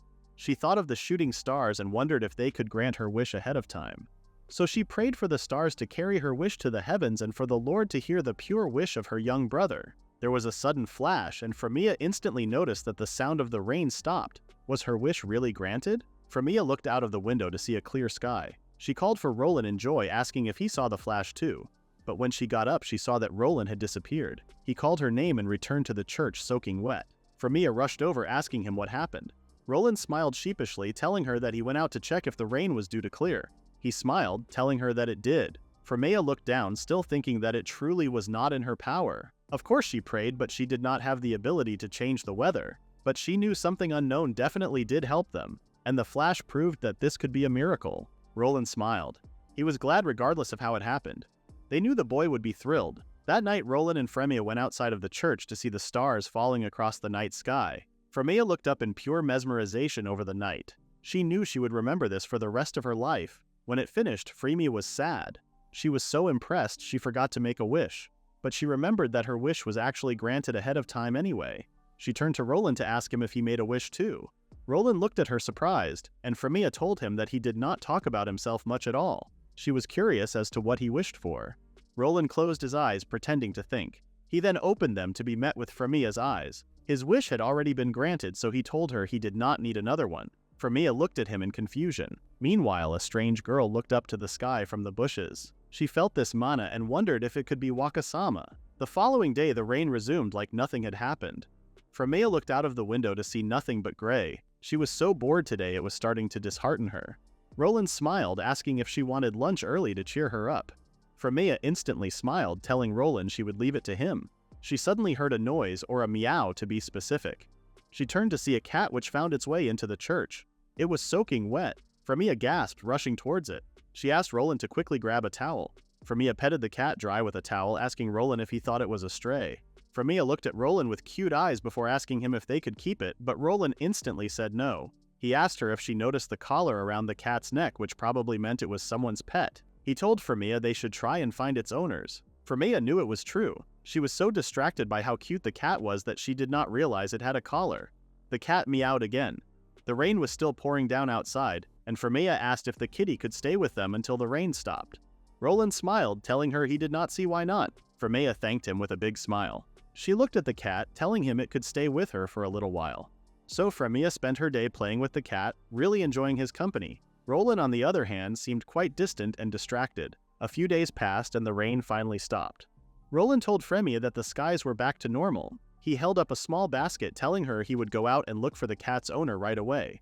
She thought of the shooting stars and wondered if they could grant her wish ahead of time. So she prayed for the stars to carry her wish to the heavens and for the Lord to hear the pure wish of her young brother. There was a sudden flash, and Frémea instantly noticed that the sound of the rain stopped. Was her wish really granted? Frémea looked out of the window to see a clear sky. She called for Roland in joy, asking if he saw the flash too. But when she got up, she saw that Roland had disappeared. He called her name and returned to the church soaking wet. Frémea rushed over, asking him what happened. Roland smiled sheepishly, telling her that he went out to check if the rain was due to clear. He smiled, telling her that it did. Frémea looked down, still thinking that it truly was not in her power. Of course she prayed, but she did not have the ability to change the weather. But she knew something unknown definitely did help them, and the flash proved that this could be a miracle. Roland smiled. He was glad regardless of how it happened. They knew the boy would be thrilled. That night, Roland and Frémea went outside of the church to see the stars falling across the night sky. Frémea looked up in pure mesmerization over the night. She knew she would remember this for the rest of her life. When it finished, Frémea was sad. She was so impressed she forgot to make a wish. But she remembered that her wish was actually granted ahead of time anyway. She turned to Roland to ask him if he made a wish too. Roland looked at her surprised, and Frémea told him that he did not talk about himself much at all. She was curious as to what he wished for. Roland closed his eyes, pretending to think. He then opened them to be met with Frémea's eyes. His wish had already been granted, so he told her he did not need another one. Frémea looked at him in confusion. Meanwhile, a strange girl looked up to the sky from the bushes. She felt this mana and wondered if it could be Wakasama. The following day, the rain resumed like nothing had happened. Frémea looked out of the window to see nothing but gray. She was so bored today it was starting to dishearten her. Roland smiled, asking if she wanted lunch early to cheer her up. Frémea instantly smiled, telling Roland she would leave it to him. She suddenly heard a noise, or a meow to be specific. She turned to see a cat which found its way into the church. It was soaking wet. Frémea gasped, rushing towards it. She asked Roland to quickly grab a towel. Frémea petted the cat dry with a towel, asking Roland if he thought it was a stray. Frémea looked at Roland with cute eyes before asking him if they could keep it, but Roland instantly said no. He asked her if she noticed the collar around the cat's neck, which probably meant it was someone's pet. He told Frémea they should try and find its owners. Frémea knew it was true. She was so distracted by how cute the cat was that she did not realize it had a collar. The cat meowed again. The rain was still pouring down outside, and Frémea asked if the kitty could stay with them until the rain stopped. Roland smiled, telling her he did not see why not. Frémea thanked him with a big smile. She looked at the cat, telling him it could stay with her for a little while. So Frémea spent her day playing with the cat, really enjoying his company. Roland, on the other hand, seemed quite distant and distracted. A few days passed and the rain finally stopped. Roland told Frémea that the skies were back to normal. He held up a small basket, telling her he would go out and look for the cat's owner right away.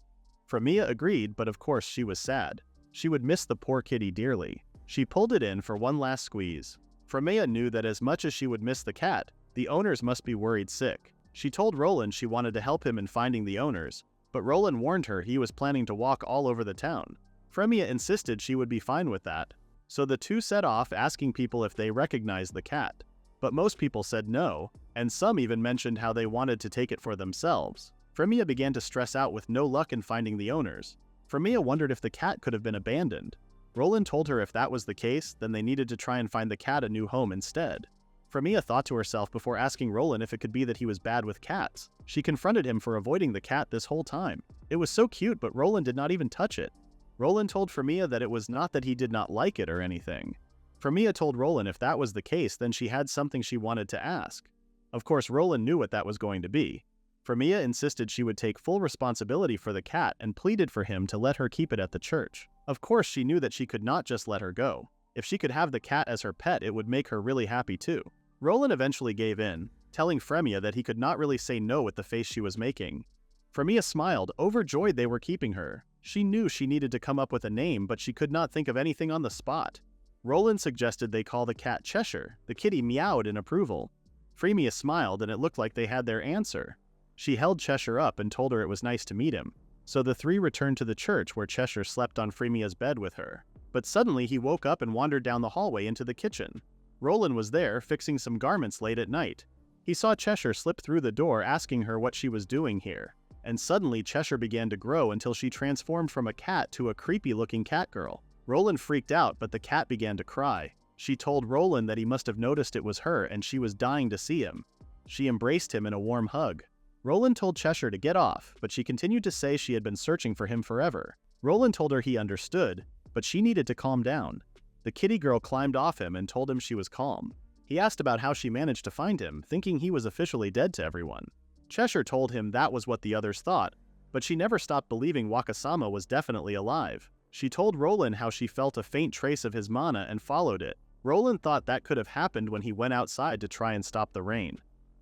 Frémea agreed, but of course she was sad. She would miss the poor kitty dearly. She pulled it in for one last squeeze. Frémea knew that as much as she would miss the cat, the owners must be worried sick. She told Roland she wanted to help him in finding the owners, but Roland warned her he was planning to walk all over the town. Frémea insisted she would be fine with that. So the two set off, asking people if they recognized the cat. But most people said no, and some even mentioned how they wanted to take it for themselves. Frémea began to stress out with no luck in finding the owners. Frémea wondered if the cat could have been abandoned. Roland told her if that was the case, then they needed to try and find the cat a new home instead. Frémea thought to herself before asking Roland if it could be that he was bad with cats. She confronted him for avoiding the cat this whole time. It was so cute, but Roland did not even touch it. Roland told Frémea that it was not that he did not like it or anything. Frémea told Roland if that was the case, then she had something she wanted to ask. Of course, Roland knew what that was going to be. Frémea insisted she would take full responsibility for the cat and pleaded for him to let her keep it at the church. Of course, she knew that she could not just let her go. If she could have the cat as her pet, it would make her really happy too. Roland eventually gave in, telling Frémea that he could not really say no with the face she was making. Frémea smiled, overjoyed they were keeping her. She knew she needed to come up with a name, but she could not think of anything on the spot. Roland suggested they call the cat Cheshire. The kitty meowed in approval. Frémea smiled, and it looked like they had their answer. She held Cheshire up and told her it was nice to meet him. So the three returned to the church where Cheshire slept on Fréméa's bed with her. But suddenly he woke up and wandered down the hallway into the kitchen. Roland was there, fixing some garments late at night. He saw Cheshire slip through the door, asking her what she was doing here. And suddenly Cheshire began to grow until she transformed from a cat to a creepy-looking cat girl. Roland freaked out, but the cat began to cry. She told Roland that he must have noticed it was her and she was dying to see him. She embraced him in a warm hug. Roland told Cheshire to get off, but she continued to say she had been searching for him forever. Roland told her he understood, but she needed to calm down. The kitty girl climbed off him and told him she was calm. He asked about how she managed to find him, thinking he was officially dead to everyone. Cheshire told him that was what the others thought, but she never stopped believing Wakasama was definitely alive. She told Roland how she felt a faint trace of his mana and followed it. Roland thought that could have happened when he went outside to try and stop the rain.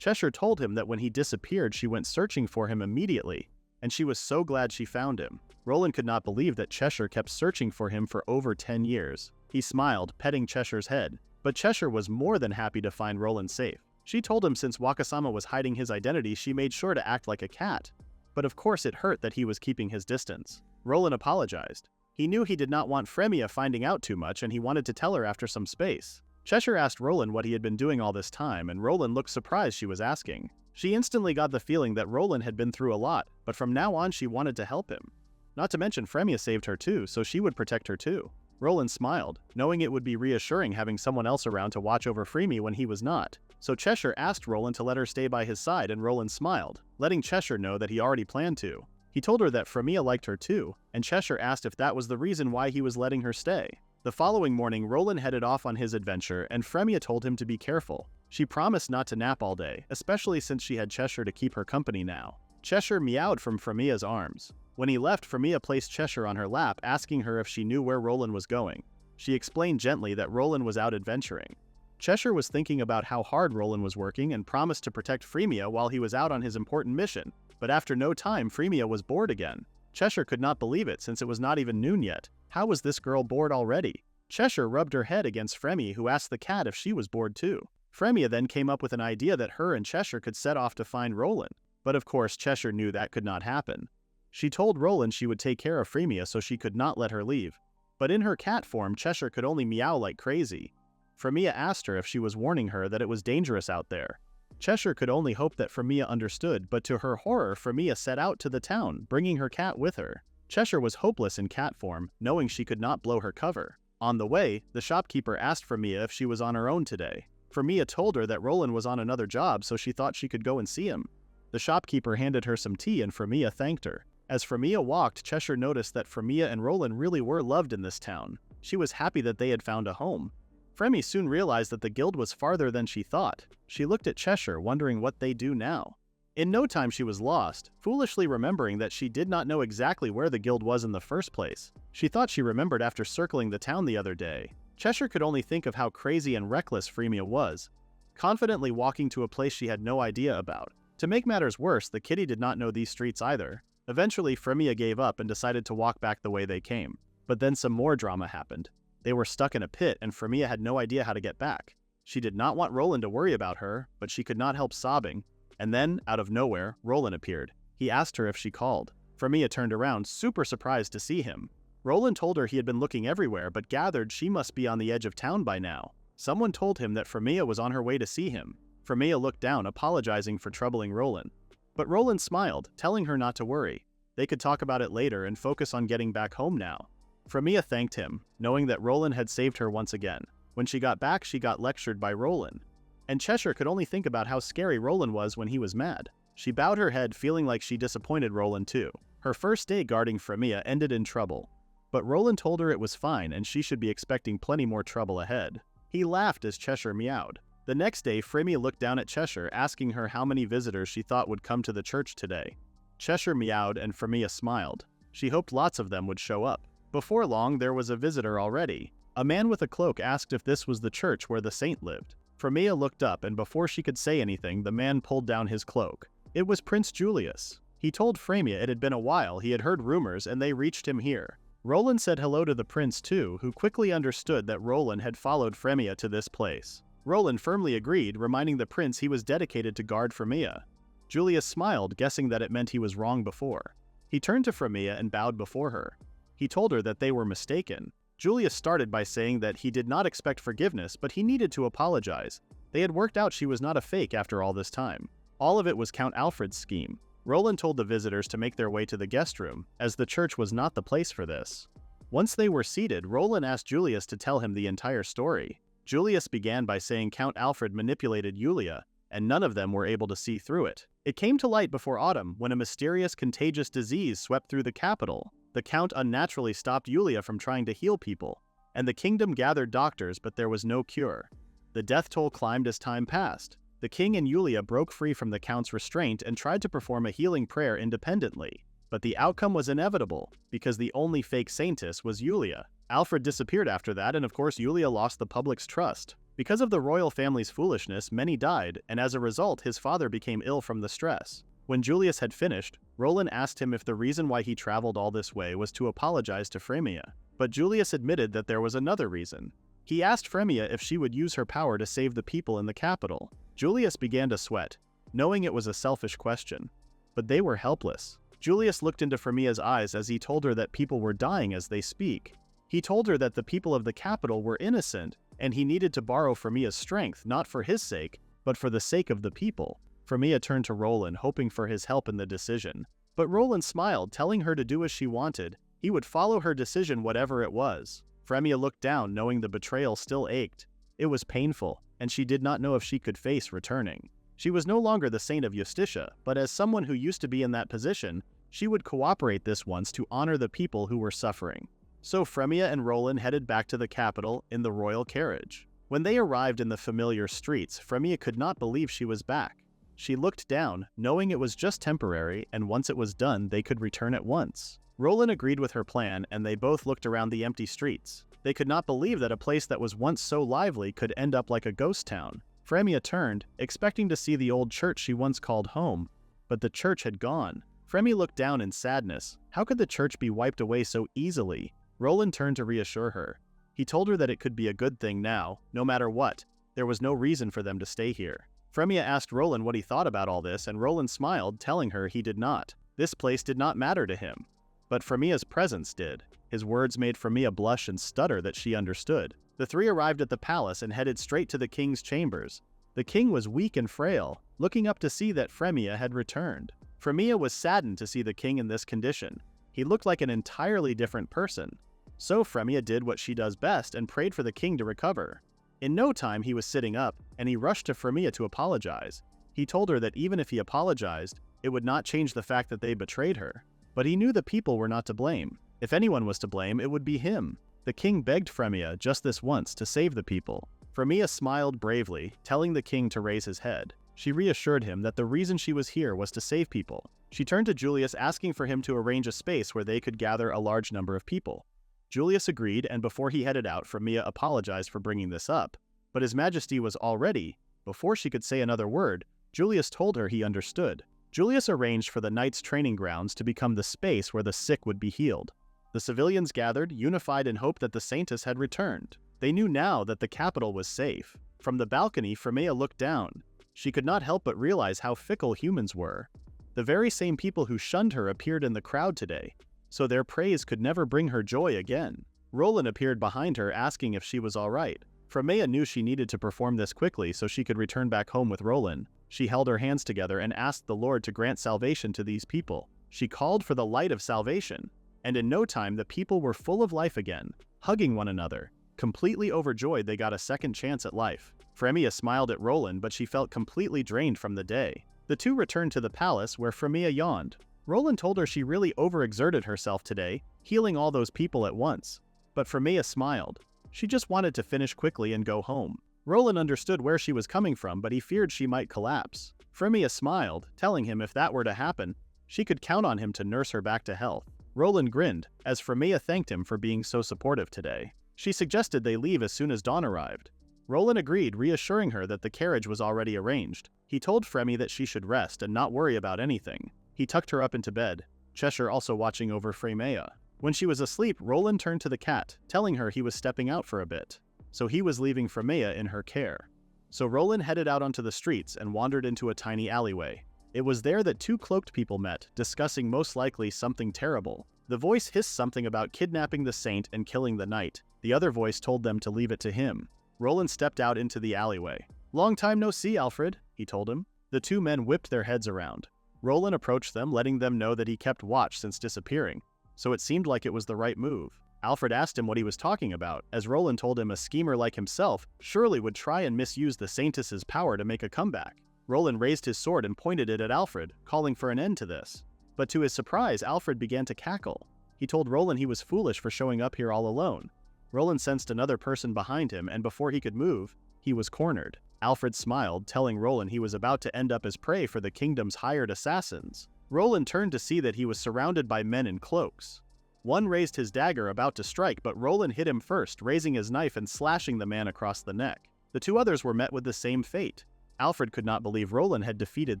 Cheshire told him that when he disappeared she went searching for him immediately, and she was so glad she found him. Roland could not believe that Cheshire kept searching for him for over 10 years. He smiled, petting Cheshire's head, but Cheshire was more than happy to find Roland safe. She told him since Wakasama was hiding his identity, she made sure to act like a cat. But of course it hurt that he was keeping his distance. Roland apologized. He knew he did not want Frémea finding out too much and he wanted to tell her after some space. Cheshire asked Roland what he had been doing all this time, and Roland looked surprised she was asking. She instantly got the feeling that Roland had been through a lot, but from now on she wanted to help him. Not to mention Frémea saved her too, so she would protect her too. Roland smiled, knowing it would be reassuring having someone else around to watch over Frémea when he was not. So Cheshire asked Roland to let her stay by his side, and Roland smiled, letting Cheshire know that he already planned to. He told her that Frémea liked her too, and Cheshire asked if that was the reason why he was letting her stay. The following morning, Roland headed off on his adventure, and Frémea told him to be careful. She promised not to nap all day, especially since she had Cheshire to keep her company now. Cheshire meowed from Frémea's arms. When he left, Frémea placed Cheshire on her lap, asking her if she knew where Roland was going. She explained gently that Roland was out adventuring. Cheshire was thinking about how hard Roland was working and promised to protect Frémea while he was out on his important mission, but after no time, Frémea was bored again. Cheshire could not believe it since it was not even noon yet. How was this girl bored already? Cheshire rubbed her head against Frémea, who asked the cat if she was bored too. Frémea then came up with an idea that her and Cheshire could set off to find Roland, but of course Cheshire knew that could not happen. She told Roland she would take care of Frémea so she could not let her leave. But in her cat form, Cheshire could only meow like crazy. Frémea asked her if she was warning her that it was dangerous out there. Cheshire could only hope that Frémea understood, but to her horror, Frémea set out to the town, bringing her cat with her. Cheshire was hopeless in cat form, knowing she could not blow her cover. On the way, the shopkeeper asked Frémea if she was on her own today. Frémea told her that Roland was on another job, so she thought she could go and see him. The shopkeeper handed her some tea and Frémea thanked her. As Frémea walked, Cheshire noticed that Frémea and Roland really were loved in this town. She was happy that they had found a home. Frémea soon realized that the guild was farther than she thought. She looked at Cheshire, wondering what they do now. In no time she was lost, foolishly remembering that she did not know exactly where the guild was in the first place. She thought she remembered after circling the town the other day. Cheshire could only think of how crazy and reckless Frémea was, confidently walking to a place she had no idea about. To make matters worse, the kitty did not know these streets either. Eventually, Frémea gave up and decided to walk back the way they came. But then some more drama happened. They were stuck in a pit and Frémea had no idea how to get back. She did not want Roland to worry about her, but she could not help sobbing. And then, out of nowhere, Roland appeared. He asked her if she called. Frémea turned around, super surprised to see him. Roland told her he had been looking everywhere, but gathered she must be on the edge of town by now. Someone told him that Frémea was on her way to see him. Frémea looked down, apologizing for troubling Roland. But Roland smiled, telling her not to worry. They could talk about it later and focus on getting back home now. Frémea thanked him, knowing that Roland had saved her once again. When she got back, she got lectured by Roland. And Cheshire could only think about how scary Roland was when he was mad. She bowed her head, feeling like she disappointed Roland too. Her first day guarding Frémea ended in trouble. But Roland told her it was fine and she should be expecting plenty more trouble ahead. He laughed as Cheshire meowed. The next day, Frémea looked down at Cheshire, asking her how many visitors she thought would come to the church today. Cheshire meowed and Frémea smiled. She hoped lots of them would show up. Before long, there was a visitor already. A man with a cloak asked if this was the church where the saint lived. Frémea looked up, and before she could say anything, the man pulled down his cloak. It was Prince Julius. He told Frémea it had been a while, he had heard rumors, and they reached him here. Roland said hello to the prince too, who quickly understood that Roland had followed Frémea to this place. Roland firmly agreed, reminding the prince he was dedicated to guard Frémea. Julius smiled, guessing that it meant he was wrong before. He turned to Frémea and bowed before her. He told her that they were mistaken. Julius started by saying that he did not expect forgiveness, but he needed to apologize. They had worked out she was not a fake after all this time. All of it was Count Alfred's scheme. Roland told the visitors to make their way to the guest room, as the church was not the place for this. Once they were seated, Roland asked Julius to tell him the entire story. Julius began by saying Count Alfred manipulated Julia, and none of them were able to see through it. It came to light before autumn when a mysterious contagious disease swept through the capital. The Count unnaturally stopped Julia from trying to heal people, and the kingdom gathered doctors, but there was no cure. The death toll climbed as time passed. The king and Julia broke free from the Count's restraint and tried to perform a healing prayer independently. But the outcome was inevitable, because the only fake Saintess was Julia. Alfred disappeared after that, and of course Julia lost the public's trust. Because of the royal family's foolishness, many died, and as a result his father became ill from the stress. When Julius had finished, Roland asked him if the reason why he traveled all this way was to apologize to Frémea. But Julius admitted that there was another reason. He asked Frémea if she would use her power to save the people in the capital. Julius began to sweat, knowing it was a selfish question. But they were helpless. Julius looked into Frémea's eyes as he told her that people were dying as they speak. He told her that the people of the capital were innocent, and he needed to borrow Frémea's strength not for his sake, but for the sake of the people. Frémea turned to Roland, hoping for his help in the decision. But Roland smiled, telling her to do as she wanted. He would follow her decision whatever it was. Frémea looked down, knowing the betrayal still ached. It was painful, and she did not know if she could face returning. She was no longer the Saint of Justitia, but as someone who used to be in that position, she would cooperate this once to honor the people who were suffering. So Frémea and Roland headed back to the capital in the royal carriage. When they arrived in the familiar streets, Frémea could not believe she was back. She looked down, knowing it was just temporary, and once it was done, they could return at once. Roland agreed with her plan, and they both looked around the empty streets. They could not believe that a place that was once so lively could end up like a ghost town. Frémea turned, expecting to see the old church she once called home, but the church had gone. Frémea looked down in sadness. How could the church be wiped away so easily? Roland turned to reassure her. He told her that it could be a good thing now, no matter what. There was no reason for them to stay here. Frémea asked Roland what he thought about all this, and Roland smiled, telling her he did not. This place did not matter to him. But Frémea's presence did. His words made Frémea blush and stutter that she understood. The three arrived at the palace and headed straight to the king's chambers. The king was weak and frail, looking up to see that Frémea had returned. Frémea was saddened to see the king in this condition. He looked like an entirely different person. So Frémea did what she does best and prayed for the king to recover. In no time he was sitting up, and he rushed to Frémea to apologize. He told her that even if he apologized, it would not change the fact that they betrayed her. But he knew the people were not to blame. If anyone was to blame, it would be him. The king begged Frémea just this once to save the people. Frémea smiled bravely, telling the king to raise his head. She reassured him that the reason she was here was to save people. She turned to Julius, asking for him to arrange a space where they could gather a large number of people. Julius agreed, and before he headed out, Frémea apologized for bringing this up. But His Majesty was already. Before she could say another word, Julius told her he understood. Julius arranged for the knights' training grounds to become the space where the sick would be healed. The civilians gathered, unified in hope that the Saintess had returned. They knew now that the capital was safe. From the balcony, Frémea looked down. She could not help but realize how fickle humans were. The very same people who shunned her appeared in the crowd today, so their praise could never bring her joy again. Roland appeared behind her, asking if she was all right. Frémea knew she needed to perform this quickly so she could return back home with Roland. She held her hands together and asked the Lord to grant salvation to these people. She called for the light of salvation, and in no time the people were full of life again, hugging one another. Completely overjoyed, they got a second chance at life. Frémea smiled at Roland, but she felt completely drained from the day. The two returned to the palace, where Frémea yawned. Roland told her she really overexerted herself today, healing all those people at once. But Frémea smiled. She just wanted to finish quickly and go home. Roland understood where she was coming from, but he feared she might collapse. Frémea smiled, telling him if that were to happen, she could count on him to nurse her back to health. Roland grinned, as Frémea thanked him for being so supportive today. She suggested they leave as soon as dawn arrived. Roland agreed, reassuring her that the carriage was already arranged. He told Frémea that she should rest and not worry about anything. He tucked her up into bed, Cheshire also watching over Frémea. When she was asleep, Roland turned to the cat, telling her he was stepping out for a bit. So he was leaving Frémea in her care. So Roland headed out onto the streets and wandered into a tiny alleyway. It was there that two cloaked people met, discussing most likely something terrible. The voice hissed something about kidnapping the saint and killing the knight. The other voice told them to leave it to him. Roland stepped out into the alleyway. "Long time no see, Alfred," he told him. The two men whipped their heads around. Roland approached them, letting them know that he kept watch since disappearing, so it seemed like it was the right move. Alfred asked him what he was talking about, as Roland told him a schemer like himself surely would try and misuse the Saintess's power to make a comeback. Roland raised his sword and pointed it at Alfred, calling for an end to this. But to his surprise, Alfred began to cackle. He told Roland he was foolish for showing up here all alone. Roland sensed another person behind him, and before he could move, he was cornered. Alfred smiled, telling Roland he was about to end up as prey for the kingdom's hired assassins. Roland turned to see that he was surrounded by men in cloaks. One raised his dagger about to strike, but Roland hit him first, raising his knife and slashing the man across the neck. The two others were met with the same fate. Alfred could not believe Roland had defeated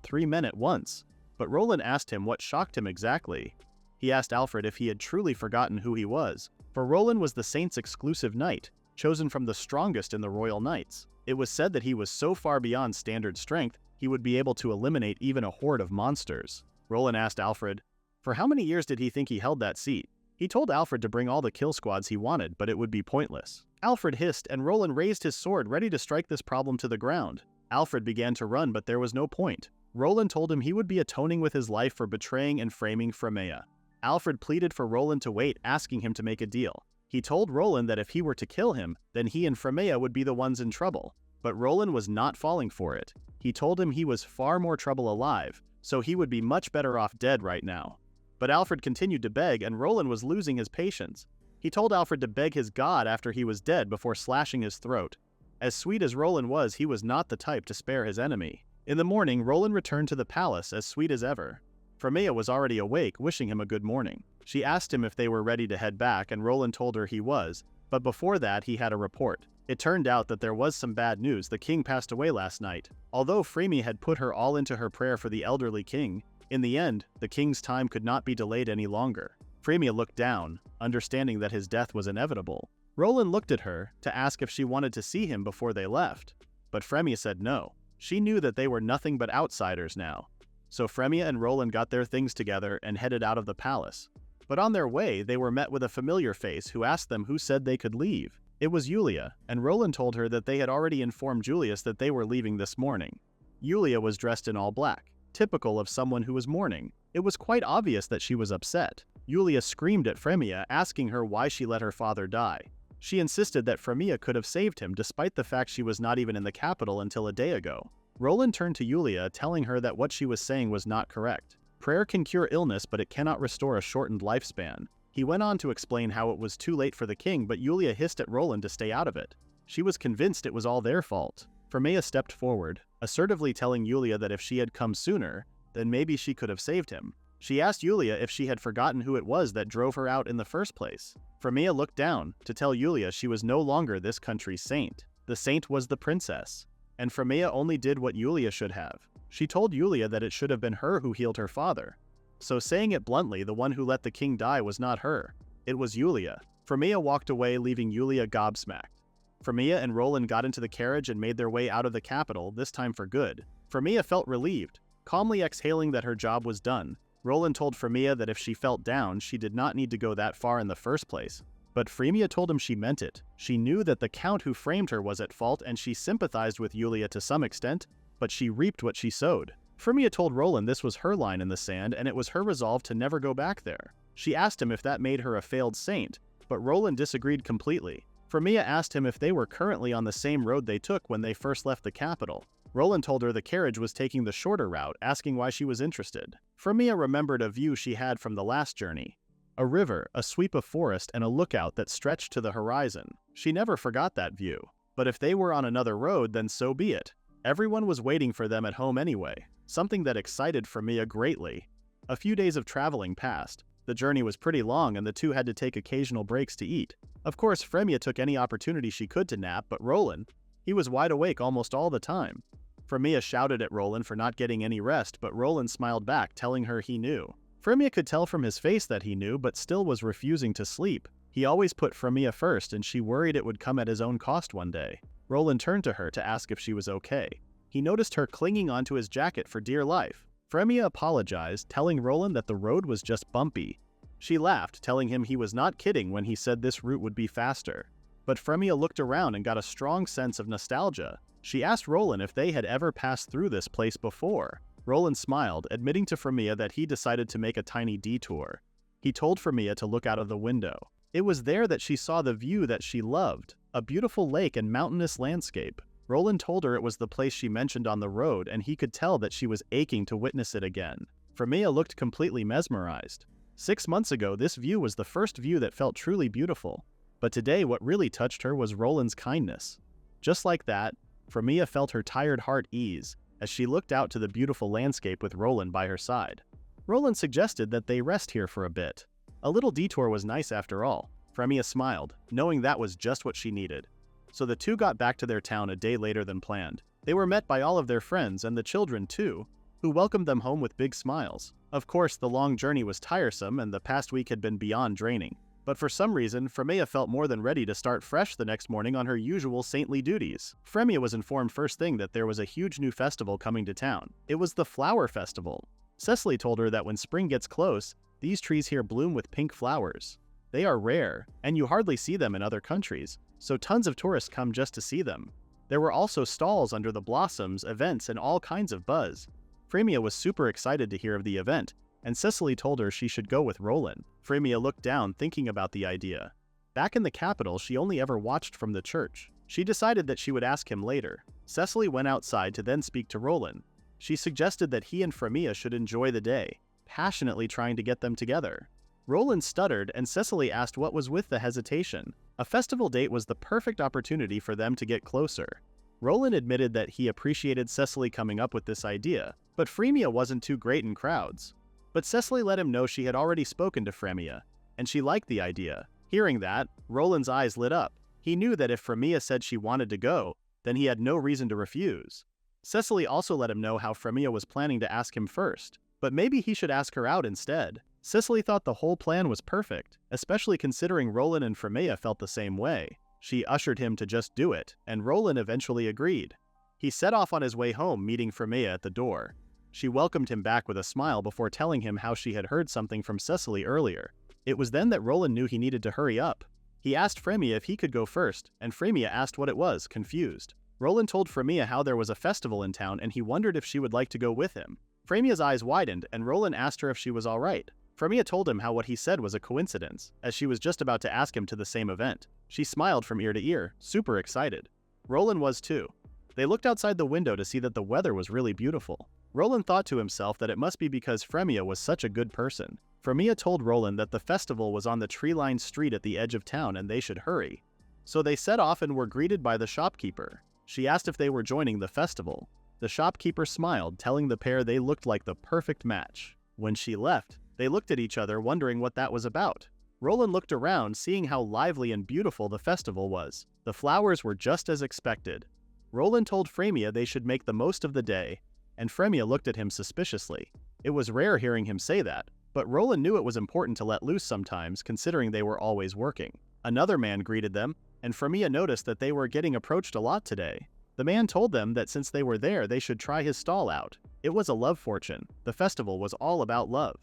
3 men at once, but Roland asked him what shocked him exactly. He asked Alfred if he had truly forgotten who he was, for Roland was the saint's exclusive knight, chosen from the strongest in the royal knights. It was said that he was so far beyond standard strength, he would be able to eliminate even a horde of monsters. Roland asked Alfred, for how many years did he think he held that seat? He told Alfred to bring all the kill squads he wanted, but it would be pointless. Alfred hissed, and Roland raised his sword ready to strike this problem to the ground. Alfred began to run, but there was no point. Roland told him he would be atoning with his life for betraying and framing Frémea. Alfred pleaded for Roland to wait, asking him to make a deal. He told Roland that if he were to kill him, then he and Frémea would be the ones in trouble. But Roland was not falling for it. He told him he was far more trouble alive, so he would be much better off dead right now. But Alfred continued to beg, and Roland was losing his patience. He told Alfred to beg his god after he was dead before slashing his throat. As sweet as Roland was, he was not the type to spare his enemy. In the morning, Roland returned to the palace as sweet as ever. Frémea was already awake, wishing him a good morning. She asked him if they were ready to head back, and Roland told her he was, but before that he had a report. It turned out that there was some bad news. The king passed away last night. Although Frémea had put her all into her prayer for the elderly king, in the end, the king's time could not be delayed any longer. Frémea looked down, understanding that his death was inevitable. Roland looked at her to ask if she wanted to see him before they left, but Frémea said no. She knew that they were nothing but outsiders now. So Frémea and Roland got their things together and headed out of the palace. But on their way, they were met with a familiar face who asked them who said they could leave. It was Julia, and Roland told her that they had already informed Julius that they were leaving this morning. Julia was dressed in all black, typical of someone who was mourning. It was quite obvious that she was upset. Julia screamed at Frémea, asking her why she let her father die. She insisted that Frémea could have saved him despite the fact she was not even in the capital until a day ago. Roland turned to Julia, telling her that what she was saying was not correct. Prayer can cure illness, but it cannot restore a shortened lifespan. He went on to explain how it was too late for the king, but Julia hissed at Roland to stay out of it. She was convinced it was all their fault. Frémea stepped forward, assertively telling Julia that if she had come sooner, then maybe she could have saved him. She asked Julia if she had forgotten who it was that drove her out in the first place. Frémea looked down to tell Julia she was no longer this country's saint. The saint was the princess, and Frémea only did what Julia should have. She told Julia that it should have been her who healed her father. So saying it bluntly, the one who let the king die was not her. It was Julia. Frémea walked away, leaving Julia gobsmacked. Frémea and Roland got into the carriage and made their way out of the capital, this time for good. Frémea felt relieved, calmly exhaling that her job was done. Roland told Frémea that if she felt down, she did not need to go that far in the first place. But Frémea told him she meant it. She knew that the count who framed her was at fault, and she sympathized with Julia to some extent, but she reaped what she sowed. Frémea told Roland this was her line in the sand, and it was her resolve to never go back there. She asked him if that made her a failed saint, but Roland disagreed completely. Frémea asked him if they were currently on the same road they took when they first left the capital. Roland told her the carriage was taking the shorter route, asking why she was interested. Frémea remembered a view she had from the last journey. A river, a sweep of forest, and a lookout that stretched to the horizon. She never forgot that view. But if they were on another road, then so be it. Everyone was waiting for them at home anyway, something that excited Frémea greatly. A few days of traveling passed. The journey was pretty long, and the two had to take occasional breaks to eat. Of course, Frémea took any opportunity she could to nap, but Roland, he was wide awake almost all the time. Frémea shouted at Roland for not getting any rest, but Roland smiled back, telling her he knew. Frémea could tell from his face that he knew, but still was refusing to sleep. He always put Frémea first, and she worried it would come at his own cost one day. Roland turned to her to ask if she was okay. He noticed her clinging onto his jacket for dear life. Frémea apologized, telling Roland that the road was just bumpy. She laughed, telling him he was not kidding when he said this route would be faster. But Frémea looked around and got a strong sense of nostalgia. She asked Roland if they had ever passed through this place before. Roland smiled, admitting to Frémea that he decided to make a tiny detour. He told Frémea to look out of the window. It was there that she saw the view that she loved, a beautiful lake and mountainous landscape. Roland told her it was the place she mentioned on the road, and he could tell that she was aching to witness it again. Frémea looked completely mesmerized. 6 months ago, this view was the first view that felt truly beautiful. But today, what really touched her was Roland's kindness. Just like that, Frémea felt her tired heart ease as she looked out to the beautiful landscape with Roland by her side. Roland suggested that they rest here for a bit. A little detour was nice after all. Frémea smiled, knowing that was just what she needed. So the two got back to their town a day later than planned. They were met by all of their friends and the children too, who welcomed them home with big smiles. Of course, the long journey was tiresome and the past week had been beyond draining. But for some reason, Frémea felt more than ready to start fresh the next morning on her usual saintly duties. Frémea was informed first thing that there was a huge new festival coming to town. It was the Flower Festival. Cecily told her that when spring gets close, these trees here bloom with pink flowers. They are rare, and you hardly see them in other countries, so tons of tourists come just to see them. There were also stalls under the blossoms, events, and all kinds of buzz. Frémea was super excited to hear of the event, and Cecily told her she should go with Roland. Frémea looked down, thinking about the idea. Back in the capital, she only ever watched from the church. She decided that she would ask him later. Cecily went outside to then speak to Roland. She suggested that he and Frémea should enjoy the day, passionately trying to get them together. Roland stuttered, and Cecily asked what was with the hesitation. A festival date was the perfect opportunity for them to get closer. Roland admitted that he appreciated Cecily coming up with this idea, but Frémea wasn't too great in crowds. But Cecily let him know she had already spoken to Frémea, and she liked the idea. Hearing that, Roland's eyes lit up. He knew that if Frémea said she wanted to go, then he had no reason to refuse. Cecily also let him know how Frémea was planning to ask him first, but maybe he should ask her out instead. Cecily thought the whole plan was perfect, especially considering Roland and Frémea felt the same way. She ushered him to just do it, and Roland eventually agreed. He set off on his way home, meeting Frémea at the door. She welcomed him back with a smile before telling him how she had heard something from Cecily earlier. It was then that Roland knew he needed to hurry up. He asked Frémea if he could go first, and Frémea asked what it was, confused. Roland told Frémea how there was a festival in town and he wondered if she would like to go with him. Frémea's eyes widened, and Roland asked her if she was alright. Frémea told him how what he said was a coincidence, as she was just about to ask him to the same event. She smiled from ear to ear, super excited. Roland was too. They looked outside the window to see that the weather was really beautiful. Roland thought to himself that it must be because Frémea was such a good person. Frémea told Roland that the festival was on the tree-lined street at the edge of town and they should hurry. So they set off and were greeted by the shopkeeper. She asked if they were joining the festival. The shopkeeper smiled, telling the pair they looked like the perfect match. When she left, they looked at each other, wondering what that was about. Roland looked around, seeing how lively and beautiful the festival was. The flowers were just as expected. Roland told Frémea they should make the most of the day, and Frémea looked at him suspiciously. It was rare hearing him say that, but Roland knew it was important to let loose sometimes, considering they were always working. Another man greeted them, and Frémea noticed that they were getting approached a lot today. The man told them that since they were there, they should try his stall out. It was a love fortune. The festival was all about love.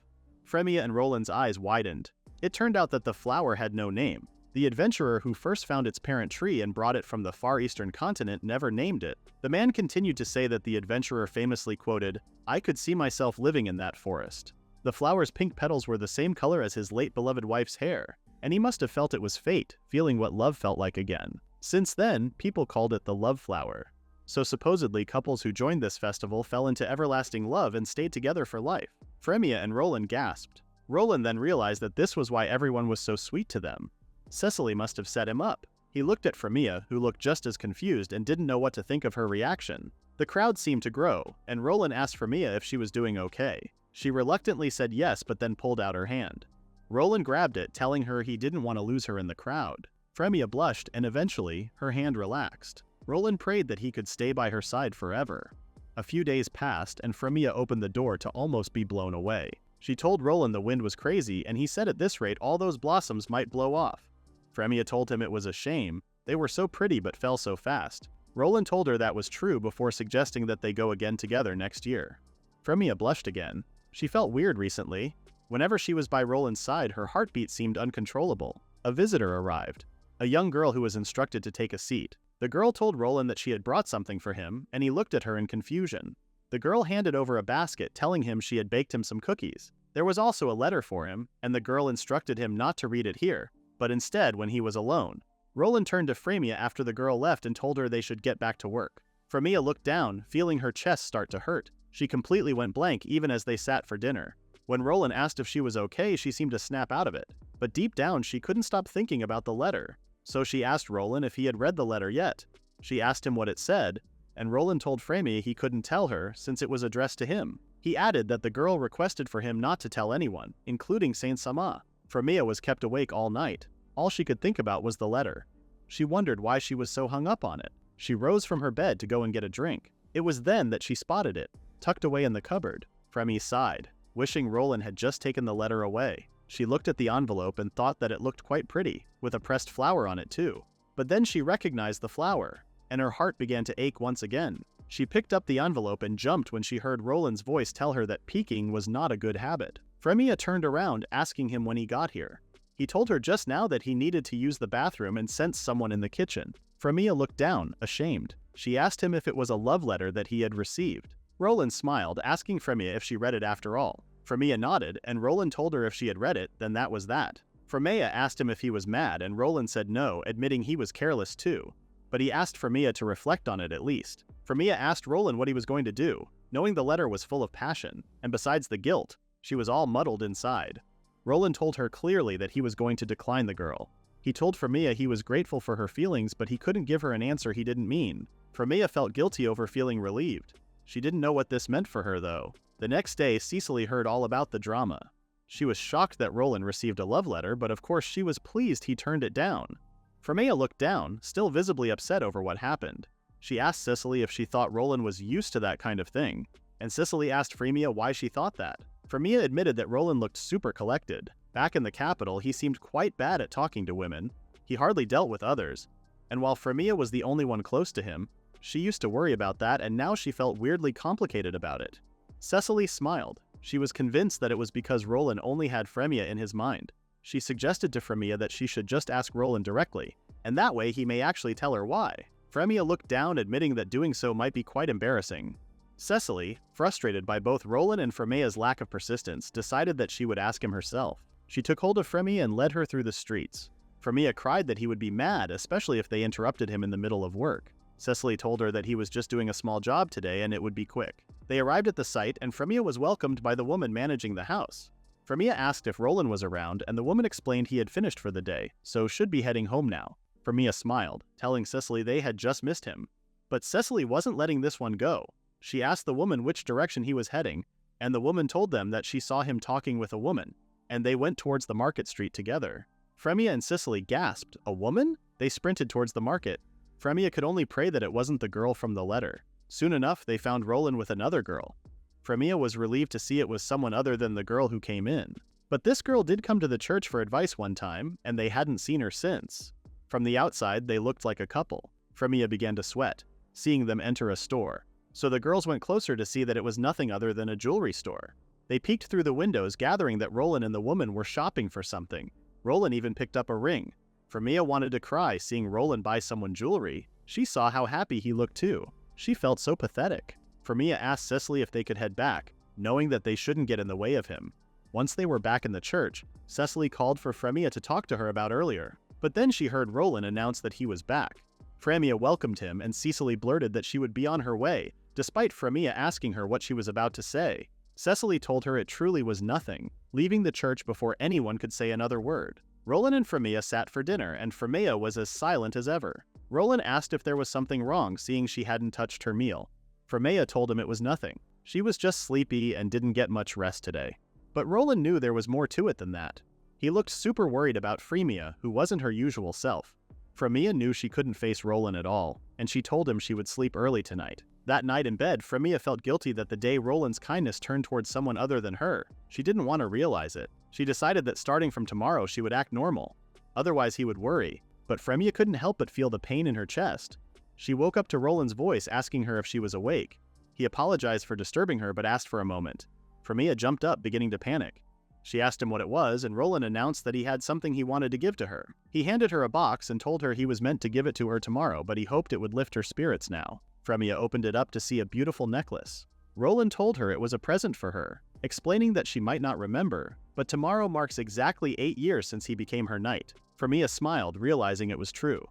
Frémea and Roland's eyes widened. It turned out that the flower had no name. The adventurer who first found its parent tree and brought it from the far eastern continent never named it. The man continued to say that the adventurer famously quoted, "I could see myself living in that forest." The flower's pink petals were the same color as his late beloved wife's hair, and he must have felt it was fate, feeling what love felt like again. Since then, people called it the love flower. So supposedly couples who joined this festival fell into everlasting love and stayed together for life. Frémea and Roland gasped. Roland then realized that this was why everyone was so sweet to them. Cecily must have set him up. He looked at Frémea, who looked just as confused and didn't know what to think of her reaction. The crowd seemed to grow, and Roland asked Frémea if she was doing okay. She reluctantly said yes, but then pulled out her hand. Roland grabbed it, telling her he didn't want to lose her in the crowd. Frémea blushed, and eventually, her hand relaxed. Roland prayed that he could stay by her side forever. A few days passed, and Frémea opened the door to almost be blown away. She told Roland the wind was crazy, and he said at this rate all those blossoms might blow off. Frémea told him it was a shame. They were so pretty but fell so fast. Roland told her that was true before suggesting that they go again together next year. Frémea blushed again. She felt weird recently. Whenever she was by Roland's side, her heartbeat seemed uncontrollable. A visitor arrived. A young girl who was instructed to take a seat. The girl told Roland that she had brought something for him, and he looked at her in confusion. The girl handed over a basket, telling him she had baked him some cookies. There was also a letter for him, and the girl instructed him not to read it here, but instead when he was alone. Roland turned to Frémea after the girl left and told her they should get back to work. Frémea looked down, feeling her chest start to hurt. She completely went blank even as they sat for dinner. When Roland asked if she was okay, she seemed to snap out of it. But deep down, she couldn't stop thinking about the letter. So she asked Roland if he had read the letter yet. She asked him what it said, and Roland told Frémea he couldn't tell her since it was addressed to him. He added that the girl requested for him not to tell anyone, including Saintess. Frémea was kept awake all night. All she could think about was the letter. She wondered why she was so hung up on it. She rose from her bed to go and get a drink. It was then that she spotted it, tucked away in the cupboard. Frémea sighed, wishing Roland had just taken the letter away. She looked at the envelope and thought that it looked quite pretty, with a pressed flower on it too. But then she recognized the flower, and her heart began to ache once again. She picked up the envelope and jumped when she heard Roland's voice tell her that peeking was not a good habit. Frémea turned around, asking him when he got here. He told her just now that he needed to use the bathroom and sensed someone in the kitchen. Frémea looked down, ashamed. She asked him if it was a love letter that he had received. Roland smiled, asking Frémea if she read it after all. Frémea nodded, and Roland told her if she had read it, then that was that. Frémea asked him if he was mad, and Roland said no, admitting he was careless too. But he asked Frémea to reflect on it at least. Frémea asked Roland what he was going to do, knowing the letter was full of passion, and besides the guilt, she was all muddled inside. Roland told her clearly that he was going to decline the girl. He told Frémea he was grateful for her feelings, but he couldn't give her an answer he didn't mean. Frémea felt guilty over feeling relieved. She didn't know what this meant for her, though. The next day, Cecily heard all about the drama. She was shocked that Roland received a love letter, but of course she was pleased he turned it down. Frémea looked down, still visibly upset over what happened. She asked Cecily if she thought Roland was used to that kind of thing, and Cecily asked Frémea why she thought that. Frémea admitted that Roland looked super collected. Back in the capital, he seemed quite bad at talking to women. He hardly dealt with others. And while Frémea was the only one close to him, she used to worry about that, and now she felt weirdly complicated about it. Cecily smiled. She was convinced that it was because Roland only had Frémea in his mind. She suggested to Frémea that she should just ask Roland directly, and that way he may actually tell her why. Frémea looked down, admitting that doing so might be quite embarrassing. Cecily, frustrated by both Roland and Frémea's lack of persistence, decided that she would ask him herself. She took hold of Frémea and led her through the streets. Frémea cried that he would be mad, especially if they interrupted him in the middle of work. Cecily told her that he was just doing a small job today and it would be quick. They arrived at the site, and Frémea was welcomed by the woman managing the house. Frémea asked if Roland was around, and the woman explained he had finished for the day, so should be heading home now. Frémea smiled, telling Cecily they had just missed him. But Cecily wasn't letting this one go. She asked the woman which direction he was heading, and the woman told them that she saw him talking with a woman, and they went towards the market street together. Frémea and Cecily gasped, "A woman?" They sprinted towards the market. Frémea could only pray that it wasn't the girl from the letter. Soon enough, they found Roland with another girl. Frémea was relieved to see it was someone other than the girl who came in. But this girl did come to the church for advice one time, and they hadn't seen her since. From the outside, they looked like a couple. Frémea began to sweat, seeing them enter a store. So the girls went closer to see that it was nothing other than a jewelry store. They peeked through the windows, gathering that Roland and the woman were shopping for something. Roland even picked up a ring. Frémea wanted to cry seeing Roland buy someone jewelry. She saw how happy he looked too. She felt so pathetic. Frémea asked Cecily if they could head back, knowing that they shouldn't get in the way of him. Once they were back in the church, Cecily called for Frémea to talk to her about earlier. But then she heard Roland announce that he was back. Frémea welcomed him, and Cecily blurted that she would be on her way, despite Frémea asking her what she was about to say. Cecily told her it truly was nothing, leaving the church before anyone could say another word. Roland and Frémea sat for dinner, and Frémea was as silent as ever. Roland asked if there was something wrong, seeing she hadn't touched her meal. Frémea told him it was nothing. She was just sleepy and didn't get much rest today. But Roland knew there was more to it than that. He looked super worried about Frémea, who wasn't her usual self. Frémea knew she couldn't face Roland at all, and she told him she would sleep early tonight. That night in bed, Frémea felt guilty that the day Roland's kindness turned towards someone other than her. She didn't want to realize it. She decided that starting from tomorrow she would act normal. Otherwise he would worry. But Frémea couldn't help but feel the pain in her chest. She woke up to Roland's voice asking her if she was awake. He apologized for disturbing her but asked for a moment. Frémea jumped up, beginning to panic. She asked him what it was, and Roland announced that he had something he wanted to give to her. He handed her a box and told her he was meant to give it to her tomorrow, but he hoped it would lift her spirits now. Frémea opened it up to see a beautiful necklace. Roland told her it was a present for her, explaining that she might not remember, but tomorrow marks exactly 8 years since he became her knight. Frémea smiled, realizing it was true.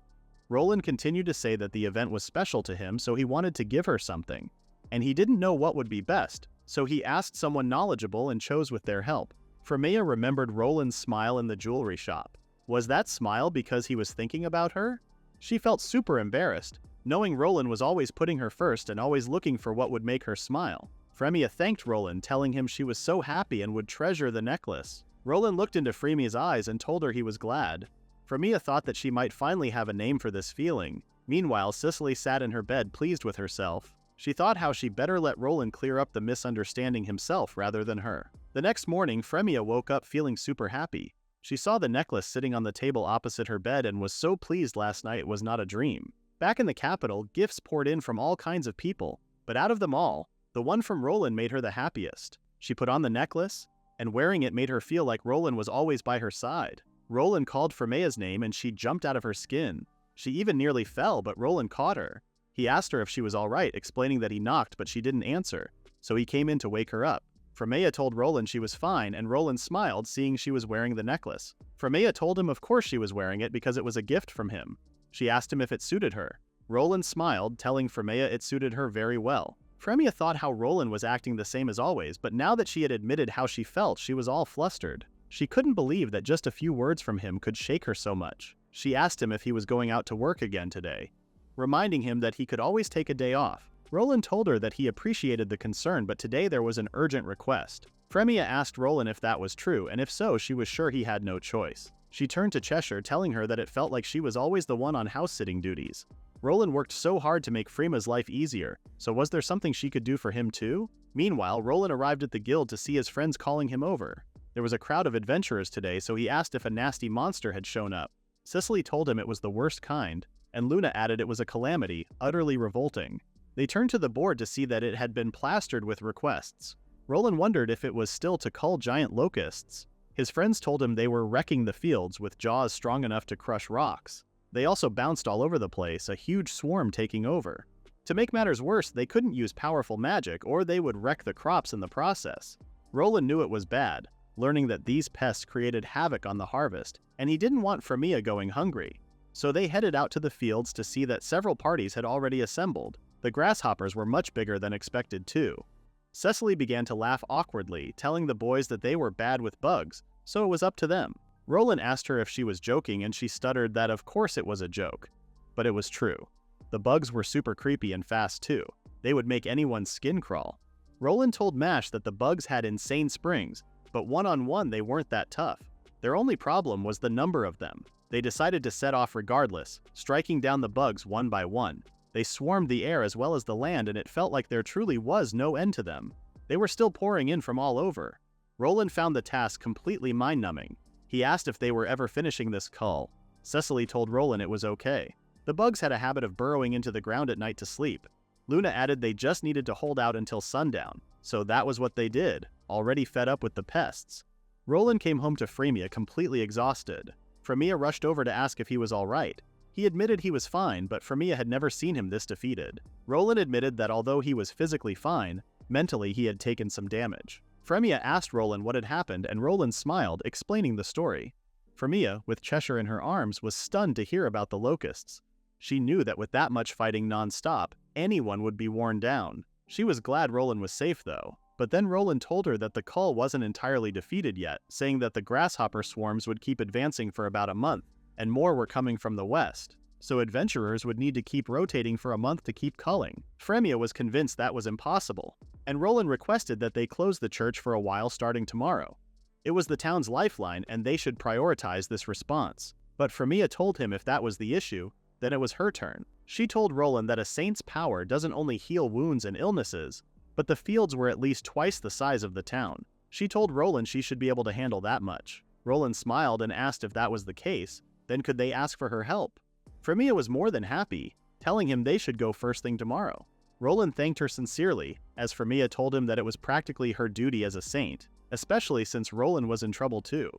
Roland continued to say that the event was special to him, so he wanted to give her something. And he didn't know what would be best, so he asked someone knowledgeable and chose with their help. Frémea remembered Roland's smile in the jewelry shop. Was that smile because he was thinking about her? She felt super embarrassed, knowing Roland was always putting her first and always looking for what would make her smile. Frémea thanked Roland, telling him she was so happy and would treasure the necklace. Roland looked into Frémea's eyes and told her he was glad. Frémea thought that she might finally have a name for this feeling. Meanwhile, Cicely sat in her bed pleased with herself. She thought how she better let Roland clear up the misunderstanding himself rather than her. The next morning, Frémea woke up feeling super happy. She saw the necklace sitting on the table opposite her bed and was so pleased last night it was not a dream. Back in the capital, gifts poured in from all kinds of people, but out of them all, the one from Roland made her the happiest. She put on the necklace, and wearing it made her feel like Roland was always by her side. Roland called Frémea's name and she jumped out of her skin. She even nearly fell, but Roland caught her. He asked her if she was alright, explaining that he knocked but she didn't answer, so he came in to wake her up. Frémea told Roland she was fine, and Roland smiled, seeing she was wearing the necklace. Frémea told him of course she was wearing it because it was a gift from him. She asked him if it suited her. Roland smiled, telling Frémea it suited her very well. Frémea thought how Roland was acting the same as always, but now that she had admitted how she felt, she was all flustered. She couldn't believe that just a few words from him could shake her so much. She asked him if he was going out to work again today, reminding him that he could always take a day off. Roland told her that he appreciated the concern, but today there was an urgent request. Frémea asked Roland if that was true, and if so, she was sure he had no choice. She turned to Cheshire, telling her that it felt like she was always the one on house-sitting duties. Roland worked so hard to make Frémea's life easier, so was there something she could do for him too? Meanwhile, Roland arrived at the guild to see his friends calling him over. There was a crowd of adventurers today, so he asked if a nasty monster had shown up. Cicely told him it was the worst kind, and Luna added it was a calamity, utterly revolting. They turned to the board to see that it had been plastered with requests. Roland wondered if it was still to cull giant locusts. His friends told him they were wrecking the fields with jaws strong enough to crush rocks. They also bounced all over the place, a huge swarm taking over. To make matters worse, they couldn't use powerful magic or they would wreck the crops in the process. Roland knew it was bad, learning that these pests created havoc on the harvest, and he didn't want Frémea going hungry. So they headed out to the fields to see that several parties had already assembled. The grasshoppers were much bigger than expected too. Cicely began to laugh awkwardly, telling the boys that they were bad with bugs, so it was up to them. Roland asked her if she was joking and she stuttered that of course it was a joke. But it was true. The bugs were super creepy and fast too. They would make anyone's skin crawl. Roland told Mash that the bugs had insane springs, but one-on-one they weren't that tough. Their only problem was the number of them. They decided to set off regardless, striking down the bugs one by one. They swarmed the air as well as the land, and it felt like there truly was no end to them. They were still pouring in from all over. Roland found the task completely mind-numbing. He asked if they were ever finishing this cull. Cicely told Roland it was okay. The bugs had a habit of burrowing into the ground at night to sleep. Luna added they just needed to hold out until sundown, so that was what they did, already fed up with the pests. Roland came home to Frémea completely exhausted. Frémea rushed over to ask if he was alright. He admitted he was fine, but Frémea had never seen him this defeated. Roland admitted that although he was physically fine, mentally he had taken some damage. Frémea asked Roland what had happened, and Roland smiled, explaining the story. Frémea, with Cheshire in her arms, was stunned to hear about the locusts. She knew that with that much fighting non-stop, anyone would be worn down. She was glad Roland was safe though. But then Roland told her that the cull wasn't entirely defeated yet, saying that the grasshopper swarms would keep advancing for about a month, and more were coming from the west. So adventurers would need to keep rotating for a month to keep culling. Frémea was convinced that was impossible, and Roland requested that they close the church for a while starting tomorrow. It was the town's lifeline and they should prioritize this response. But Frémea told him if that was the issue, then it was her turn. She told Roland that a saint's power doesn't only heal wounds and illnesses, but the fields were at least twice the size of the town. She told Roland she should be able to handle that much. Roland smiled and asked if that was the case, then could they ask for her help? Frémea was more than happy, telling him they should go first thing tomorrow. Roland thanked her sincerely, as Frémea told him that it was practically her duty as a saint, especially since Roland was in trouble too.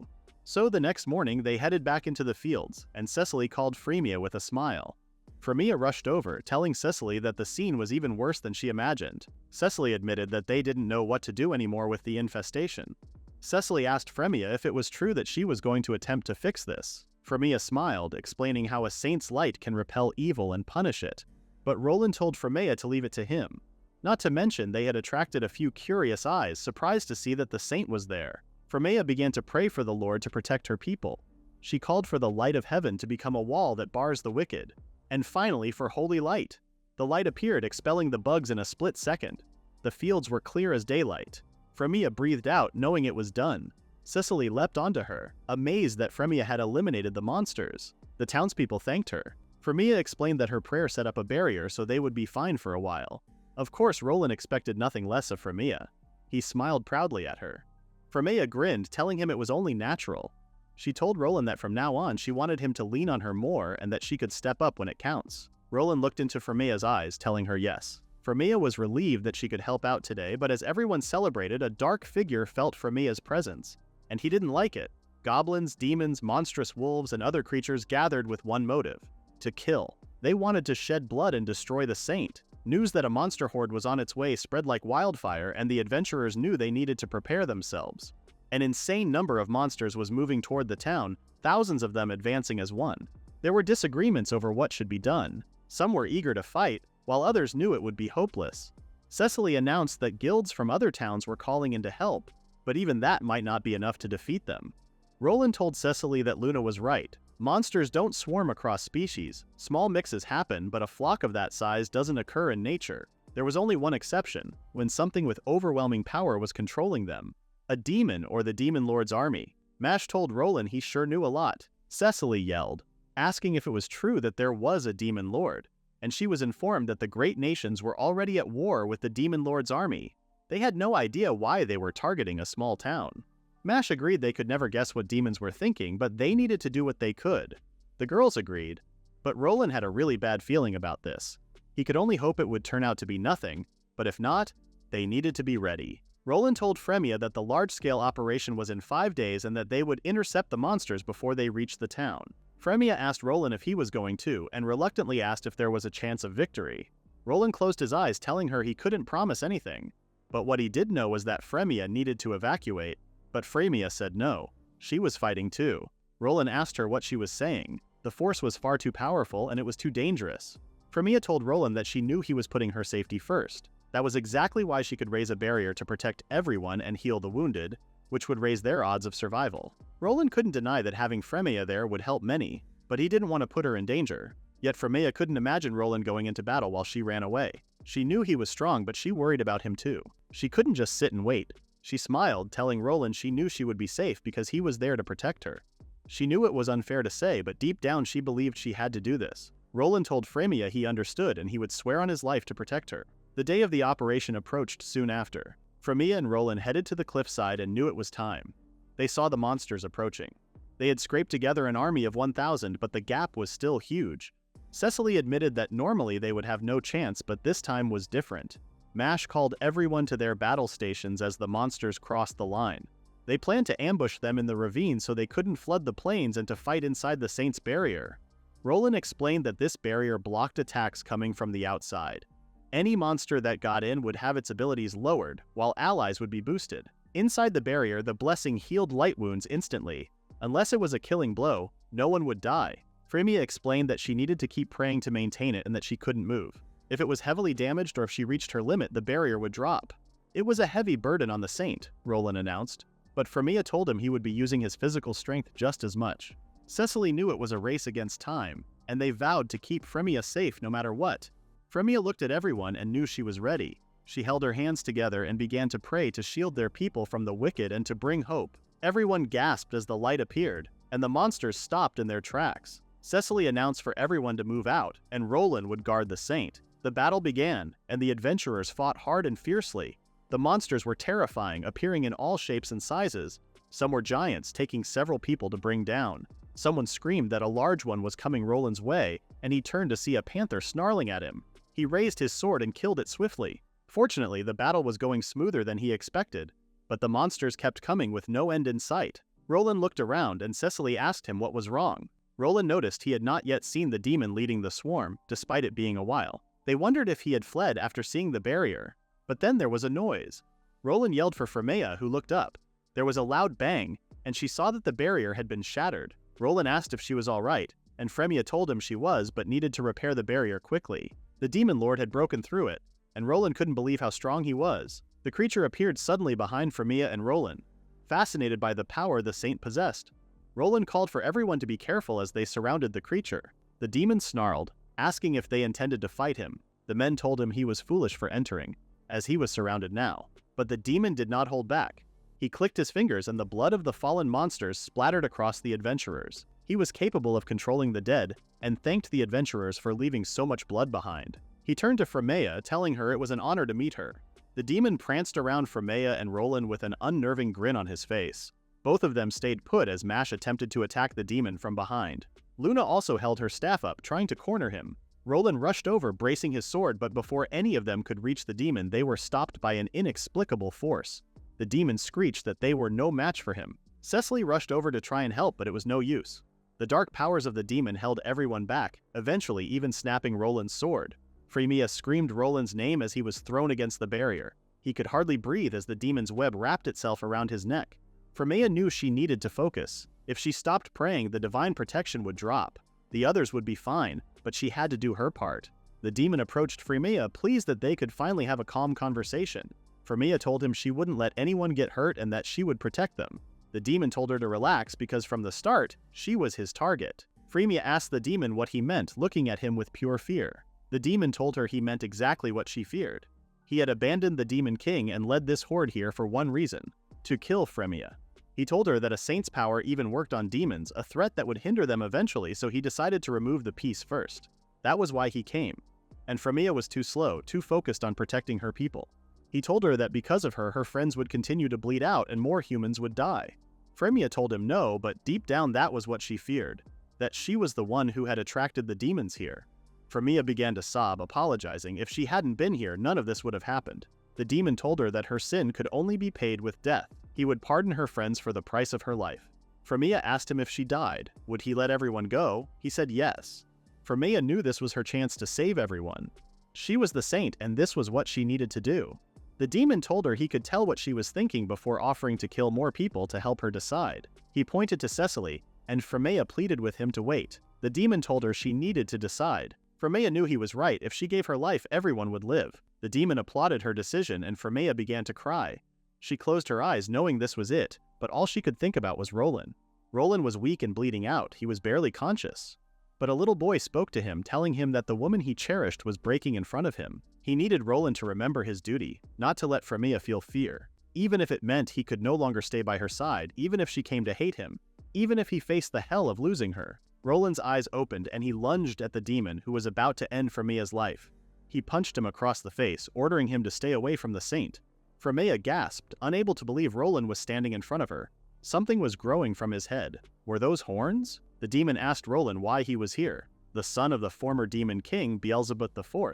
So the next morning they headed back into the fields, and Cecily called Frémea with a smile. Frémea rushed over, telling Cecily that the scene was even worse than she imagined. Cecily admitted that they didn't know what to do anymore with the infestation. Cecily asked Frémea if it was true that she was going to attempt to fix this. Frémea smiled, explaining how a saint's light can repel evil and punish it. But Roland told Frémea to leave it to him. Not to mention they had attracted a few curious eyes, surprised to see that the saint was there. Frémea began to pray for the Lord to protect her people. She called for the light of heaven to become a wall that bars the wicked. And finally for holy light. The light appeared, expelling the bugs in a split second. The fields were clear as daylight. Frémea breathed out, knowing it was done. Cecily leapt onto her, amazed that Frémea had eliminated the monsters. The townspeople thanked her. Frémea explained that her prayer set up a barrier so they would be fine for a while. Of course, Roland expected nothing less of Frémea. He smiled proudly at her. Frémea grinned, telling him it was only natural. She told Roland that from now on she wanted him to lean on her more and that she could step up when it counts. Roland looked into Frémea's eyes, telling her yes. Frémea was relieved that she could help out today, but as everyone celebrated, a dark figure felt Frémea's presence. And he didn't like it. Goblins, demons, monstrous wolves, and other creatures gathered with one motive: to kill. They wanted to shed blood and destroy the saint. News that a monster horde was on its way spread like wildfire, and the adventurers knew they needed to prepare themselves. An insane number of monsters was moving toward the town, thousands of them advancing as one. There were disagreements over what should be done. Some were eager to fight, while others knew it would be hopeless. Cecily announced that guilds from other towns were calling in to help, but even that might not be enough to defeat them. Roland told Cecily that Luna was right. Monsters don't swarm across species. Small mixes happen, but a flock of that size doesn't occur in nature. There was only one exception, when something with overwhelming power was controlling them. A demon or the Demon Lord's army. Mash told Roland he sure knew a lot. Cecily yelled, asking if it was true that there was a Demon Lord, and she was informed that the great nations were already at war with the Demon Lord's army. They had no idea why they were targeting a small town. Mash agreed they could never guess what demons were thinking, but they needed to do what they could. The girls agreed, but Roland had a really bad feeling about this. He could only hope it would turn out to be nothing, but if not, they needed to be ready. Roland told Frémea that the large-scale operation was in 5 days and that they would intercept the monsters before they reached the town. Frémea asked Roland if he was going too, and reluctantly asked if there was a chance of victory. Roland closed his eyes, telling her he couldn't promise anything. But what he did know was that Frémea needed to evacuate, but Frémea said no. She was fighting too. Roland asked her what she was saying. The force was far too powerful and it was too dangerous. Frémea told Roland that she knew he was putting her safety first. That was exactly why she could raise a barrier to protect everyone and heal the wounded, which would raise their odds of survival. Roland couldn't deny that having Frémea there would help many, but he didn't want to put her in danger. Yet Frémea couldn't imagine Roland going into battle while she ran away. She knew he was strong, but she worried about him too. She couldn't just sit and wait. She smiled, telling Roland she knew she would be safe because he was there to protect her. She knew it was unfair to say, but deep down she believed she had to do this. Roland told Frémea he understood and he would swear on his life to protect her. The day of the operation approached soon after. Frémea and Roland headed to the cliffside and knew it was time. They saw the monsters approaching. They had scraped together an army of 1,000, but the gap was still huge. Cecily admitted that normally they would have no chance, but this time was different. Mash called everyone to their battle stations as the monsters crossed the line. They planned to ambush them in the ravine so they couldn't flood the plains and to fight inside the Saint's barrier. Roland explained that this barrier blocked attacks coming from the outside. Any monster that got in would have its abilities lowered, while allies would be boosted. Inside the barrier, the blessing healed light wounds instantly. Unless it was a killing blow, no one would die. Frémea explained that she needed to keep praying to maintain it and that she couldn't move. If it was heavily damaged or if she reached her limit, the barrier would drop. It was a heavy burden on the Saint, Roland announced, but Frémea told him he would be using his physical strength just as much. Cecily knew it was a race against time, and they vowed to keep Frémea safe no matter what. Frémea looked at everyone and knew she was ready. She held her hands together and began to pray to shield their people from the wicked and to bring hope. Everyone gasped as the light appeared, and the monsters stopped in their tracks. Cecily announced for everyone to move out, and Roland would guard the Saint. The battle began, and the adventurers fought hard and fiercely. The monsters were terrifying, appearing in all shapes and sizes. Some were giants, taking several people to bring down. Someone screamed that a large one was coming Roland's way, and he turned to see a panther snarling at him. He raised his sword and killed it swiftly. Fortunately, the battle was going smoother than he expected, but the monsters kept coming with no end in sight. Roland looked around and Cecily asked him what was wrong. Roland noticed he had not yet seen the demon leading the swarm, despite it being a while. They wondered if he had fled after seeing the barrier. But then there was a noise. Roland yelled for Frémea, who looked up. There was a loud bang, and she saw that the barrier had been shattered. Roland asked if she was all right, and Frémea told him she was but needed to repair the barrier quickly. The demon lord had broken through it, and Roland couldn't believe how strong he was. The creature appeared suddenly behind Frémea and Roland, fascinated by the power the saint possessed. Roland called for everyone to be careful as they surrounded the creature. The demon snarled, asking if they intended to fight him. The men told him he was foolish for entering, as he was surrounded now. But the demon did not hold back. He clicked his fingers and the blood of the fallen monsters splattered across the adventurers. He was capable of controlling the dead, and thanked the adventurers for leaving so much blood behind. He turned to Frémea, telling her it was an honor to meet her. The demon pranced around Frémea and Roland with an unnerving grin on his face. Both of them stayed put as Mash attempted to attack the demon from behind. Luna also held her staff up, trying to corner him. Roland rushed over, bracing his sword, but before any of them could reach the demon, they were stopped by an inexplicable force. The demon screeched that they were no match for him. Cecily rushed over to try and help, but it was no use. The dark powers of the demon held everyone back, eventually even snapping Roland's sword. Frémea screamed Roland's name as he was thrown against the barrier. He could hardly breathe as the demon's web wrapped itself around his neck. Frémea knew she needed to focus. If she stopped praying, the divine protection would drop. The others would be fine, but she had to do her part. The demon approached Frémea, pleased that they could finally have a calm conversation. Frémea told him she wouldn't let anyone get hurt and that she would protect them. The demon told her to relax because from the start, she was his target. Frémea asked the demon what he meant, looking at him with pure fear. The demon told her he meant exactly what she feared. He had abandoned the demon king and led this horde here for one reason: to kill Frémea. He told her that a saint's power even worked on demons, a threat that would hinder them eventually, so he decided to remove the peace first. That was why he came. And Frémea was too slow, too focused on protecting her people. He told her that because of her, her friends would continue to bleed out and more humans would die. Frémea told him no, but deep down that was what she feared, that she was the one who had attracted the demons here. Frémea began to sob, apologizing. If she hadn't been here, none of this would have happened. The demon told her that her sin could only be paid with death. He would pardon her friends for the price of her life. Frémea asked him if she died. Would he let everyone go? He said yes. Frémea knew this was her chance to save everyone. She was the saint, and this was what she needed to do. The demon told her he could tell what she was thinking before offering to kill more people to help her decide. He pointed to Cecily, and Frémea pleaded with him to wait. The demon told her she needed to decide. Frémea knew he was right. If she gave her life, everyone would live. The demon applauded her decision, and Frémea began to cry. She closed her eyes, knowing this was it, but all she could think about was Roland. Roland was weak and bleeding out. He was barely conscious. But a little boy spoke to him, telling him that the woman he cherished was breaking in front of him. He needed Roland to remember his duty, not to let Frémea feel fear. Even if it meant he could no longer stay by her side, even if she came to hate him, even if he faced the hell of losing her. Roland's eyes opened and he lunged at the demon who was about to end Frémea's life. He punched him across the face, ordering him to stay away from the saint. Frémea gasped, unable to believe Roland was standing in front of her. Something was growing from his head. Were those horns? The demon asked Roland why he was here. The son of the former demon king, Beelzebub IV.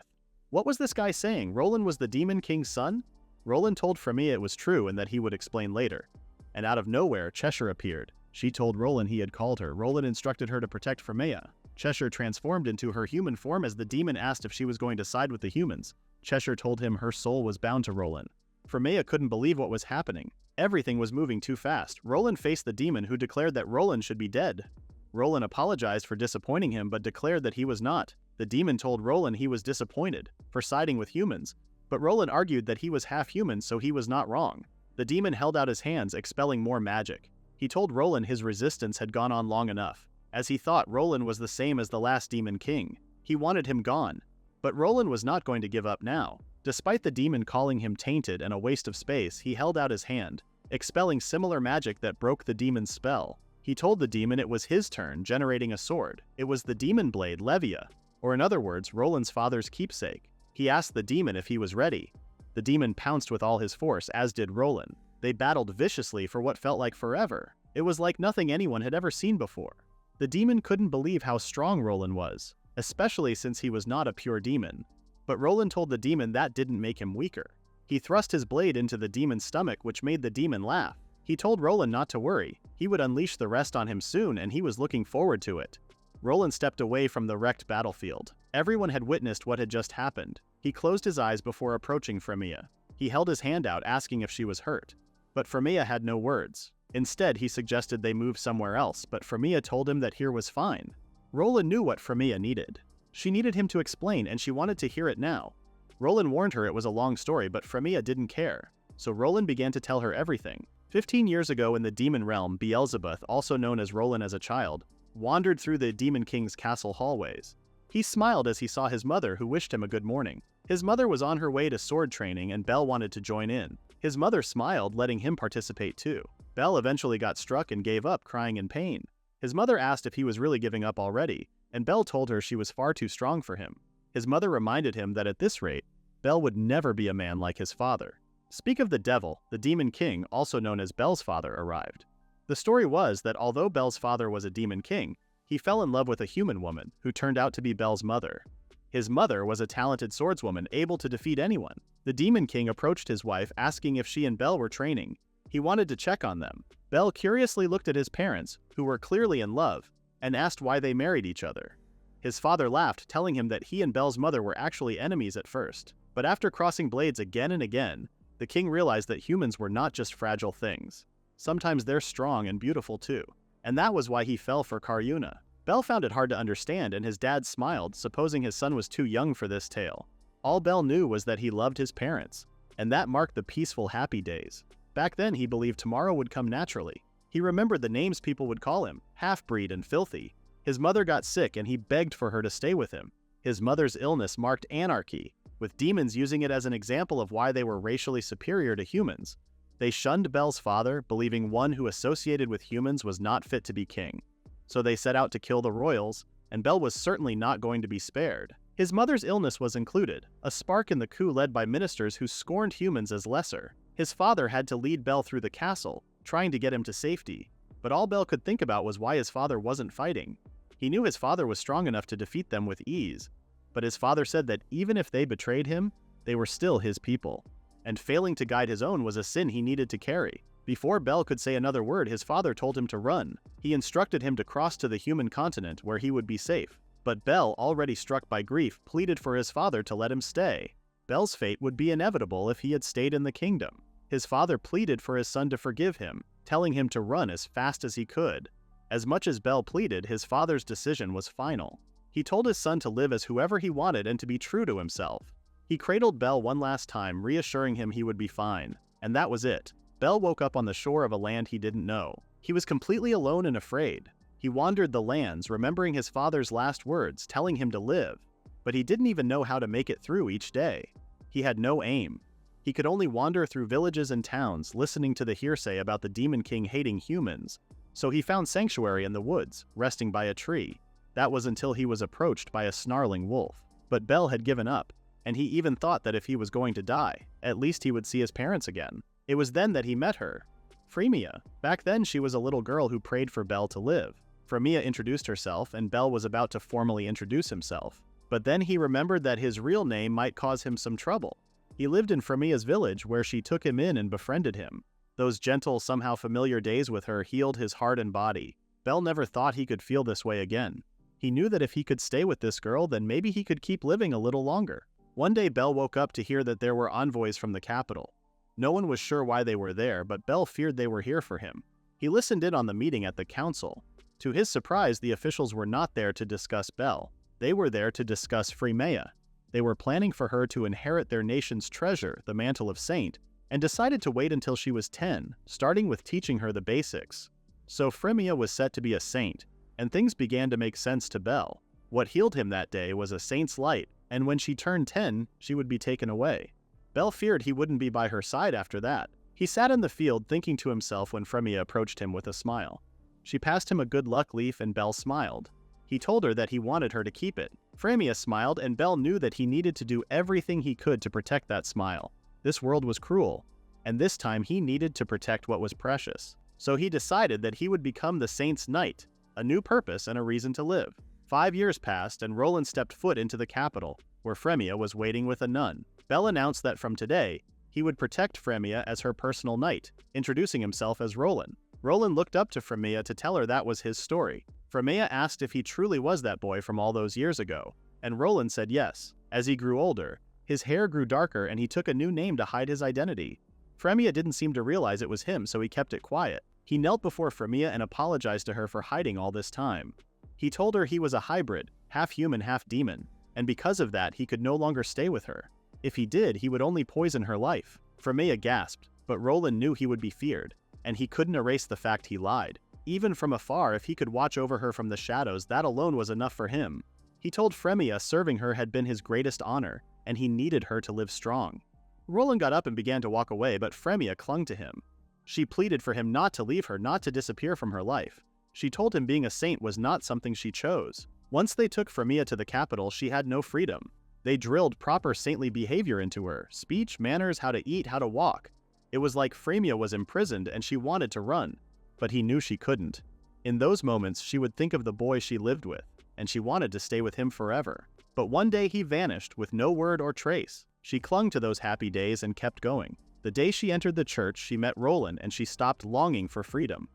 What was this guy saying? Roland was the demon king's son? Roland told Frémea it was true and that he would explain later. And out of nowhere, Cheshire appeared. She told Roland he had called her. Roland instructed her to protect Frémea. Cheshire transformed into her human form as the demon asked if she was going to side with the humans. Cheshire told him her soul was bound to Roland. Frémea couldn't believe what was happening. Everything was moving too fast. Roland faced the demon, who declared that Roland should be dead. Roland apologized for disappointing him but declared that he was not. The demon told Roland he was disappointed for siding with humans, but Roland argued that he was half human, so he was not wrong. The demon held out his hands, expelling more magic. He told Roland his resistance had gone on long enough, as he thought Roland was the same as the last demon king. He wanted him gone. But Roland was not going to give up now. Despite the demon calling him tainted and a waste of space, he held out his hand, expelling similar magic that broke the demon's spell. He told the demon it was his turn, generating a sword. It was the demon blade, Levia, or in other words, Roland's father's keepsake. He asked the demon if he was ready. The demon pounced with all his force, as did Roland. They battled viciously for what felt like forever. It was like nothing anyone had ever seen before. The demon couldn't believe how strong Roland was, especially since he was not a pure demon. But Roland told the demon that didn't make him weaker. He thrust his blade into the demon's stomach, which made the demon laugh. He told Roland not to worry, he would unleash the rest on him soon and he was looking forward to it. Roland stepped away from the wrecked battlefield. Everyone had witnessed what had just happened. He closed his eyes before approaching Frémea. He held his hand out asking if she was hurt. But Frémea had no words. Instead, he suggested they move somewhere else, but Frémea told him that here was fine. Roland knew what Frémea needed. She needed him to explain and she wanted to hear it now. Roland warned her it was a long story, but Frémea didn't care. So Roland began to tell her everything. 15 years ago in the demon realm, Beelzebub, also known as Roland as a child, wandered through the Demon King's castle hallways. He smiled as he saw his mother, who wished him a good morning. His mother was on her way to sword training and Belle wanted to join in. His mother smiled, letting him participate too. Belle eventually got struck and gave up, crying in pain. His mother asked if he was really giving up already, and Belle told her she was far too strong for him. His mother reminded him that at this rate, Belle would never be a man like his father. Speak of the devil, the Demon King, also known as Belle's father, arrived. The story was that although Belle's father was a Demon King, he fell in love with a human woman who turned out to be Belle's mother. His mother was a talented swordswoman able to defeat anyone. The Demon King approached his wife asking if she and Belle were training. He wanted to check on them. Belle curiously looked at his parents, who were clearly in love, and asked why they married each other. His father laughed, telling him that he and Belle's mother were actually enemies at first. But after crossing blades again and again, the king realized that humans were not just fragile things. Sometimes they're strong and beautiful too. And that was why he fell for Karyuna. Belle found it hard to understand and his dad smiled, supposing his son was too young for this tale. All Belle knew was that he loved his parents, and that marked the peaceful, happy days. Back then he believed tomorrow would come naturally. He remembered the names people would call him, half-breed and filthy. His mother got sick and he begged for her to stay with him. His mother's illness marked anarchy, with demons using it as an example of why they were racially superior to humans. They shunned Belle's father, believing one who associated with humans was not fit to be king. So they set out to kill the royals, and Belle was certainly not going to be spared. His mother's illness was included, a spark in the coup led by ministers who scorned humans as lesser. His father had to lead Belle through the castle, trying to get him to safety. But all Belle could think about was why his father wasn't fighting. He knew his father was strong enough to defeat them with ease, but his father said that even if they betrayed him, they were still his people. And failing to guide his own was a sin he needed to carry. Before Belle could say another word, his father told him to run. He instructed him to cross to the human continent where he would be safe. But Belle, already struck by grief, pleaded for his father to let him stay. Belle's fate would be inevitable if he had stayed in the kingdom. His father pleaded for his son to forgive him, telling him to run as fast as he could. As much as Belle pleaded, his father's decision was final. He told his son to live as whoever he wanted and to be true to himself. He cradled Belle one last time, reassuring him he would be fine. And that was it. Belle woke up on the shore of a land he didn't know. He was completely alone and afraid. He wandered the lands, remembering his father's last words, telling him to live. But he didn't even know how to make it through each day. He had no aim. He could only wander through villages and towns, listening to the hearsay about the Demon King hating humans. So he found sanctuary in the woods, resting by a tree. That was until he was approached by a snarling wolf. But Belle had given up, and he even thought that if he was going to die, at least he would see his parents again. It was then that he met her. Frémea. Back then she was a little girl who prayed for Belle to live. Frémea introduced herself, and Belle was about to formally introduce himself. But then he remembered that his real name might cause him some trouble. He lived in Frémea's village, where she took him in and befriended him. Those gentle, somehow familiar days with her healed his heart and body. Belle never thought he could feel this way again. He knew that if he could stay with this girl, then maybe he could keep living a little longer. One day Belle woke up to hear that there were envoys from the capital. No one was sure why they were there, but Belle feared they were here for him. He listened in on the meeting at the council. To his surprise, the officials were not there to discuss Belle. They were there to discuss Frémea. They were planning for her to inherit their nation's treasure, the mantle of saint, and decided to wait until she was 10, starting with teaching her the basics. So Frémea was set to be a saint, and things began to make sense to Belle. What healed him that day was a saint's light, and when she turned 10, she would be taken away. Belle feared he wouldn't be by her side after that. He sat in the field thinking to himself when Frémea approached him with a smile. She passed him a good luck leaf and Belle smiled. He told her that he wanted her to keep it. Frémea smiled and Belle knew that he needed to do everything he could to protect that smile. This world was cruel, and this time he needed to protect what was precious. So he decided that he would become the saint's knight, a new purpose and a reason to live. 5 years passed and Roland stepped foot into the capital, where Frémea was waiting with a nun. Bel announced that from today, he would protect Frémea as her personal knight, introducing himself as Roland. Roland looked up to Frémea to tell her that was his story. Frémea asked if he truly was that boy from all those years ago, and Roland said yes. As he grew older, his hair grew darker and he took a new name to hide his identity. Frémea didn't seem to realize it was him, so he kept it quiet. He knelt before Frémea and apologized to her for hiding all this time. He told her he was a hybrid, half human, half demon, and because of that he could no longer stay with her. If he did, he would only poison her life. Frémea gasped, but Roland knew he would be feared, and he couldn't erase the fact he lied. Even from afar, if he could watch over her from the shadows, that alone was enough for him. He told Frémea serving her had been his greatest honor, and he needed her to live strong. Roland got up and began to walk away, but Frémea clung to him. She pleaded for him not to leave her, not to disappear from her life. She told him being a saint was not something she chose. Once they took Frémea to the capital, she had no freedom. They drilled proper saintly behavior into her, speech, manners, how to eat, how to walk. It was like Frémea was imprisoned and she wanted to run, but he knew she couldn't. In those moments, she would think of the boy she lived with, and she wanted to stay with him forever. But one day he vanished with no word or trace. She clung to those happy days and kept going. The day she entered the church, she met Roland and she stopped longing for freedom.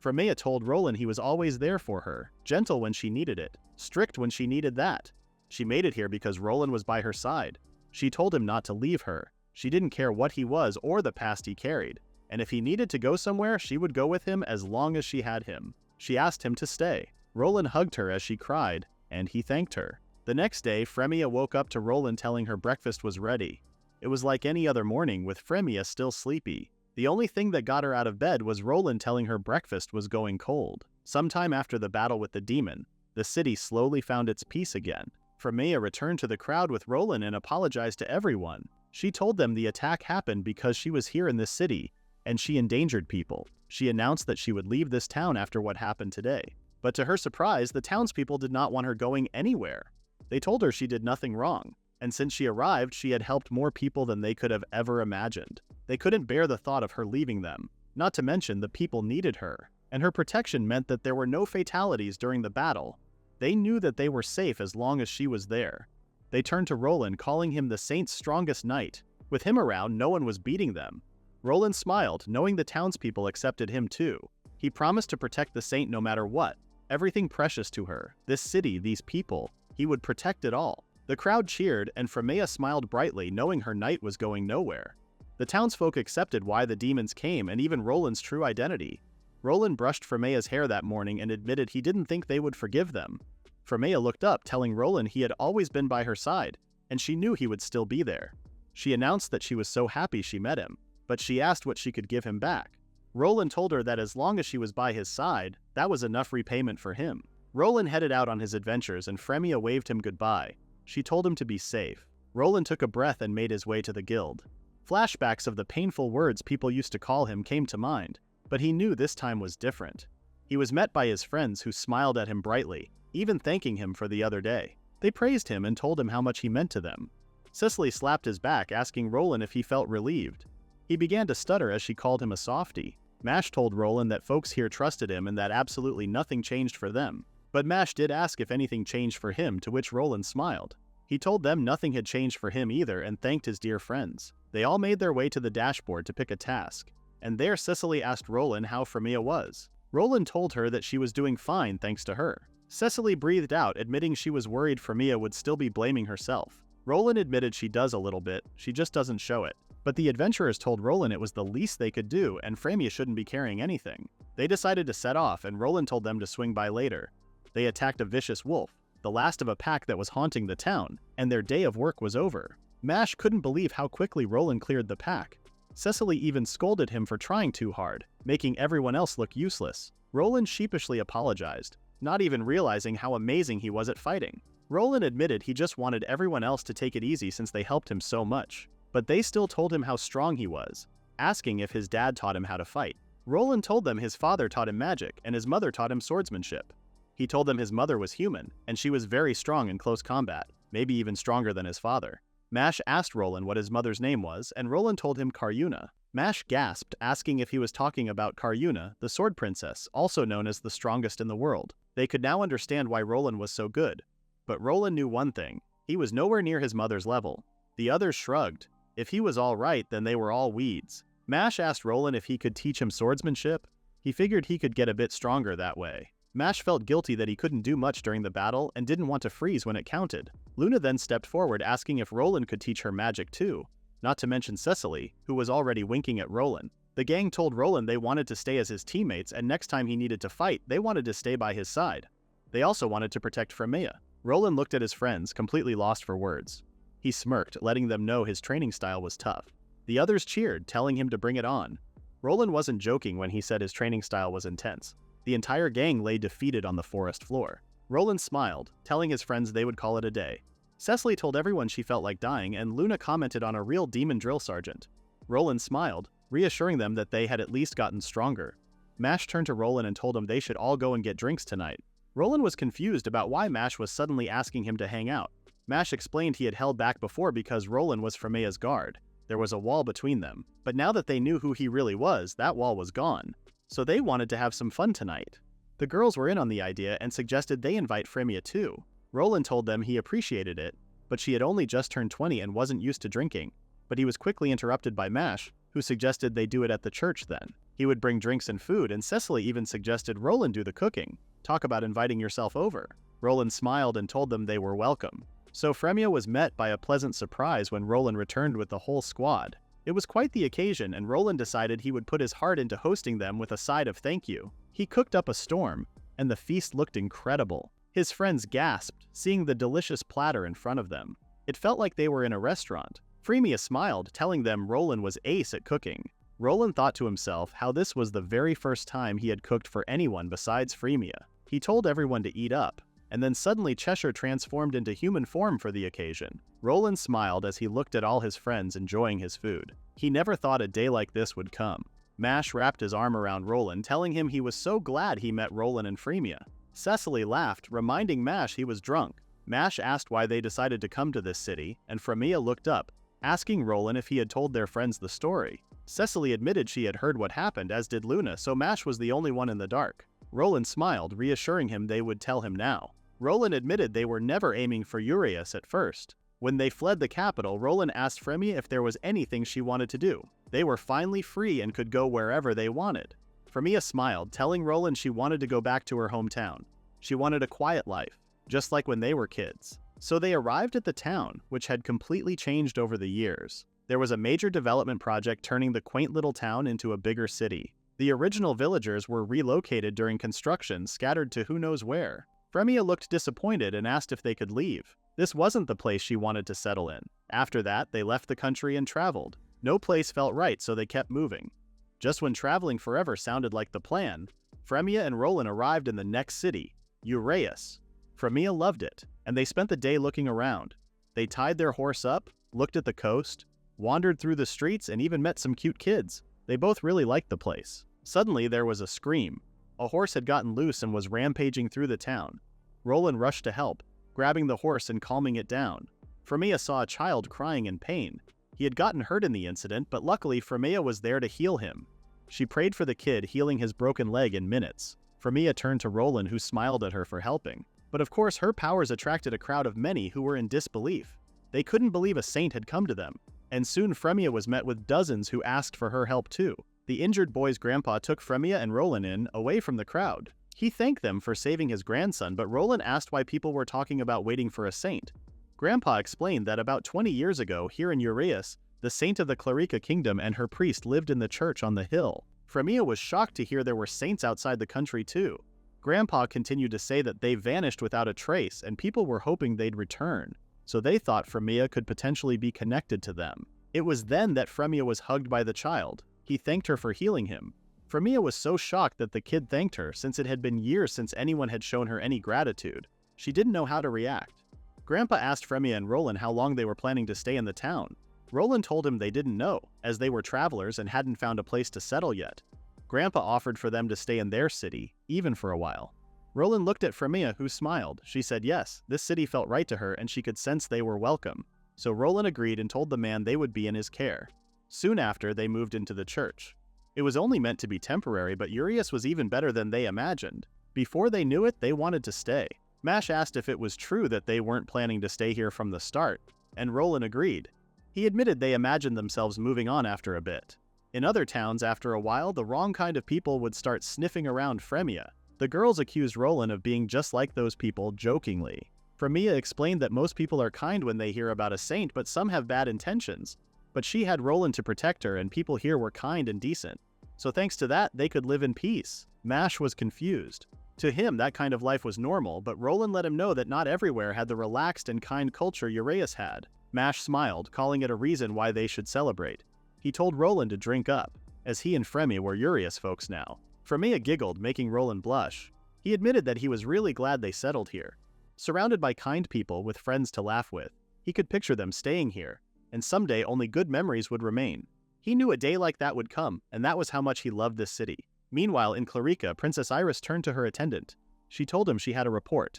Frémea told Roland he was always there for her, gentle when she needed it, strict when she needed that. She made it here because Roland was by her side. She told him not to leave her. She didn't care what he was or the past he carried, and if he needed to go somewhere, she would go with him as long as she had him. She asked him to stay. Roland hugged her as she cried, and he thanked her. The next day, Frémea woke up to Roland telling her breakfast was ready. It was like any other morning, with Frémea still sleepy. The only thing that got her out of bed was Roland telling her breakfast was going cold. Sometime after the battle with the demon, the city slowly found its peace again. Frémea returned to the crowd with Roland and apologized to everyone. She told them the attack happened because she was here in this city, and she endangered people. She announced that she would leave this town after what happened today. But to her surprise, the townspeople did not want her going anywhere. They told her she did nothing wrong, and since she arrived, she had helped more people than they could have ever imagined. They couldn't bear the thought of her leaving them, not to mention the people needed her, and her protection meant that there were no fatalities during the battle. They knew that they were safe as long as she was there. They turned to Roland, calling him the saint's strongest knight. With him around, no one was beating them. Roland smiled, knowing the townspeople accepted him too. He promised to protect the saint no matter what. Everything precious to her, this city, these people, he would protect it all. The crowd cheered, and Frémea smiled brightly, knowing her knight was going nowhere. The townsfolk accepted why the demons came and even Roland's true identity. Roland brushed Frémea's hair that morning and admitted he didn't think they would forgive them. Frémea looked up, telling Roland he had always been by her side, and she knew he would still be there. She announced that she was so happy she met him, but she asked what she could give him back. Roland told her that as long as she was by his side, that was enough repayment for him. Roland headed out on his adventures and Frémea waved him goodbye. She told him to be safe. Roland took a breath and made his way to the guild. Flashbacks of the painful words people used to call him came to mind, but he knew this time was different. He was met by his friends who smiled at him brightly, even thanking him for the other day. They praised him and told him how much he meant to them. Cicely slapped his back, asking Roland if he felt relieved. He began to stutter as she called him a softie. Mash told Roland that folks here trusted him and that absolutely nothing changed for them. But Mash did ask if anything changed for him, to which Roland smiled. He told them nothing had changed for him either and thanked his dear friends. They all made their way to the dashboard to pick a task, and there Cicely asked Roland how Frémea was. Roland told her that she was doing fine thanks to her. Cicely breathed out, admitting she was worried Frémea would still be blaming herself. Roland admitted she does a little bit, she just doesn't show it. But the adventurers told Roland it was the least they could do and Frémea shouldn't be carrying anything. They decided to set off and Roland told them to swing by later. They attacked a vicious wolf, the last of a pack that was haunting the town, and their day of work was over. Mash couldn't believe how quickly Roland cleared the pack. Cicely even scolded him for trying too hard, making everyone else look useless. Roland sheepishly apologized, not even realizing how amazing he was at fighting. Roland admitted he just wanted everyone else to take it easy since they helped him so much. But they still told him how strong he was, asking if his dad taught him how to fight. Roland told them his father taught him magic and his mother taught him swordsmanship. He told them his mother was human, and she was very strong in close combat, maybe even stronger than his father. Mash asked Roland what his mother's name was, and Roland told him Karyuna. Mash gasped, asking if he was talking about Karyuna, the sword princess, also known as the strongest in the world. They could now understand why Roland was so good. But Roland knew one thing. He was nowhere near his mother's level. The others shrugged. If he was all right, then they were all weeds. Mash asked Roland if he could teach him swordsmanship. He figured he could get a bit stronger that way. Mash felt guilty that he couldn't do much during the battle and didn't want to freeze when it counted. Luna then stepped forward asking if Roland could teach her magic too, not to mention Cecily, who was already winking at Roland. The gang told Roland they wanted to stay as his teammates, and next time he needed to fight, they wanted to stay by his side. They also wanted to protect Frémea. Roland looked at his friends, completely lost for words. He smirked, letting them know his training style was tough. The others cheered, telling him to bring it on. Roland wasn't joking when he said his training style was intense. The entire gang lay defeated on the forest floor. Roland smiled, telling his friends they would call it a day. Cecily told everyone she felt like dying, and Luna commented on a real demon drill sergeant. Roland smiled, reassuring them that they had at least gotten stronger. Mash turned to Roland and told him they should all go and get drinks tonight. Roland was confused about why Mash was suddenly asking him to hang out. Mash explained he had held back before because Roland was Frémea's guard. There was a wall between them, but now that they knew who he really was, that wall was gone. So they wanted to have some fun tonight. The girls were in on the idea and suggested they invite Frémea too. Roland told them he appreciated it, but she had only just turned 20 and wasn't used to drinking. But he was quickly interrupted by Mash, who suggested they do it at the church then. He would bring drinks and food, and Cecily even suggested Roland do the cooking. Talk about inviting yourself over. Roland smiled and told them they were welcome. So Frémea was met by a pleasant surprise when Roland returned with the whole squad. It was quite the occasion, and Roland decided he would put his heart into hosting them with a side of thank you. He cooked up a storm, and the feast looked incredible. His friends gasped, seeing the delicious platter in front of them. It felt like they were in a restaurant. Frémea smiled, telling them Roland was ace at cooking. Roland thought to himself how this was the very first time he had cooked for anyone besides Frémea. He told everyone to eat up, and then suddenly Cheshire transformed into human form for the occasion. Roland smiled as he looked at all his friends enjoying his food. He never thought a day like this would come. Mash wrapped his arm around Roland, telling him he was so glad he met Roland and Frémea. Cecily laughed, reminding Mash he was drunk. Mash asked why they decided to come to this city, and Frémea looked up, asking Roland if he had told their friends the story. Cecily admitted she had heard what happened, as did Luna, so Mash was the only one in the dark. Roland smiled, reassuring him they would tell him now. Roland admitted they were never aiming for Urias at first. When they fled the capital, Roland asked Frémea if there was anything she wanted to do. They were finally free and could go wherever they wanted. Frémea smiled, telling Roland she wanted to go back to her hometown. She wanted a quiet life, just like when they were kids. So they arrived at the town, which had completely changed over the years. There was a major development project turning the quaint little town into a bigger city. The original villagers were relocated during construction, scattered to who knows where. Frémea looked disappointed and asked if they could leave. This wasn't the place she wanted to settle in. After that, they left the country and traveled. No place felt right, so they kept moving. Just when traveling forever sounded like the plan, Frémea and Roland arrived in the next city, Urias. Frémea loved it, and they spent the day looking around. They tied their horse up, looked at the coast, wandered through the streets, and even met some cute kids. They both really liked the place. Suddenly, there was a scream. A horse had gotten loose and was rampaging through the town. Roland rushed to help, grabbing the horse and calming it down. Frémea saw a child crying in pain. He had gotten hurt in the incident, but luckily Frémea was there to heal him. She prayed for the kid, healing his broken leg in minutes. Frémea turned to Roland, who smiled at her for helping. But of course, her powers attracted a crowd of many who were in disbelief. They couldn't believe a saint had come to them, and soon Frémea was met with dozens who asked for her help too. The injured boy's grandpa took Frémea and Roland away from the crowd. He thanked them for saving his grandson, but Roland asked why people were talking about waiting for a saint. Grandpa explained that about 20 years ago, here in Urias, the saint of the Clerica kingdom and her priest lived in the church on the hill. Frémea was shocked to hear there were saints outside the country too. Grandpa continued to say that they vanished without a trace, and people were hoping they'd return, so they thought Frémea could potentially be connected to them. It was then that Frémea was hugged by the child. He thanked her for healing him. Frémea was so shocked that the kid thanked her, since it had been years since anyone had shown her any gratitude. She didn't know how to react. Grandpa asked Frémea and Roland how long they were planning to stay in the town. Roland told him they didn't know, as they were travelers and hadn't found a place to settle yet. Grandpa offered for them to stay in their city, even for a while. Roland looked at Frémea, who smiled. She said yes, this city felt right to her and she could sense they were welcome. So Roland agreed and told the man they would be in his care. Soon after, they moved into the church. It was only meant to be temporary, but Urias was even better than they imagined. Before they knew it, they wanted to stay. Mash asked if it was true that they weren't planning to stay here from the start, and Roland agreed. He admitted they imagined themselves moving on after a bit. In other towns, after a while, the wrong kind of people would start sniffing around Frémea. The girls accused Roland of being just like those people, jokingly. Frémea explained that most people are kind when they hear about a saint, but some have bad intentions. But she had Roland to protect her, and people here were kind and decent. So thanks to that, they could live in peace. Mash was confused. To him, that kind of life was normal, but Roland let him know that not everywhere had the relaxed and kind culture Uraeus had. Mash smiled, calling it a reason why they should celebrate. He told Roland to drink up, as he and Frémea were Uraeus folks now. Frémea giggled, making Roland blush. He admitted that he was really glad they settled here. Surrounded by kind people with friends to laugh with, he could picture them staying here, and someday only good memories would remain. He knew a day like that would come, and that was how much he loved this city. Meanwhile, in Clarica, Princess Iris turned to her attendant. She told him she had a report.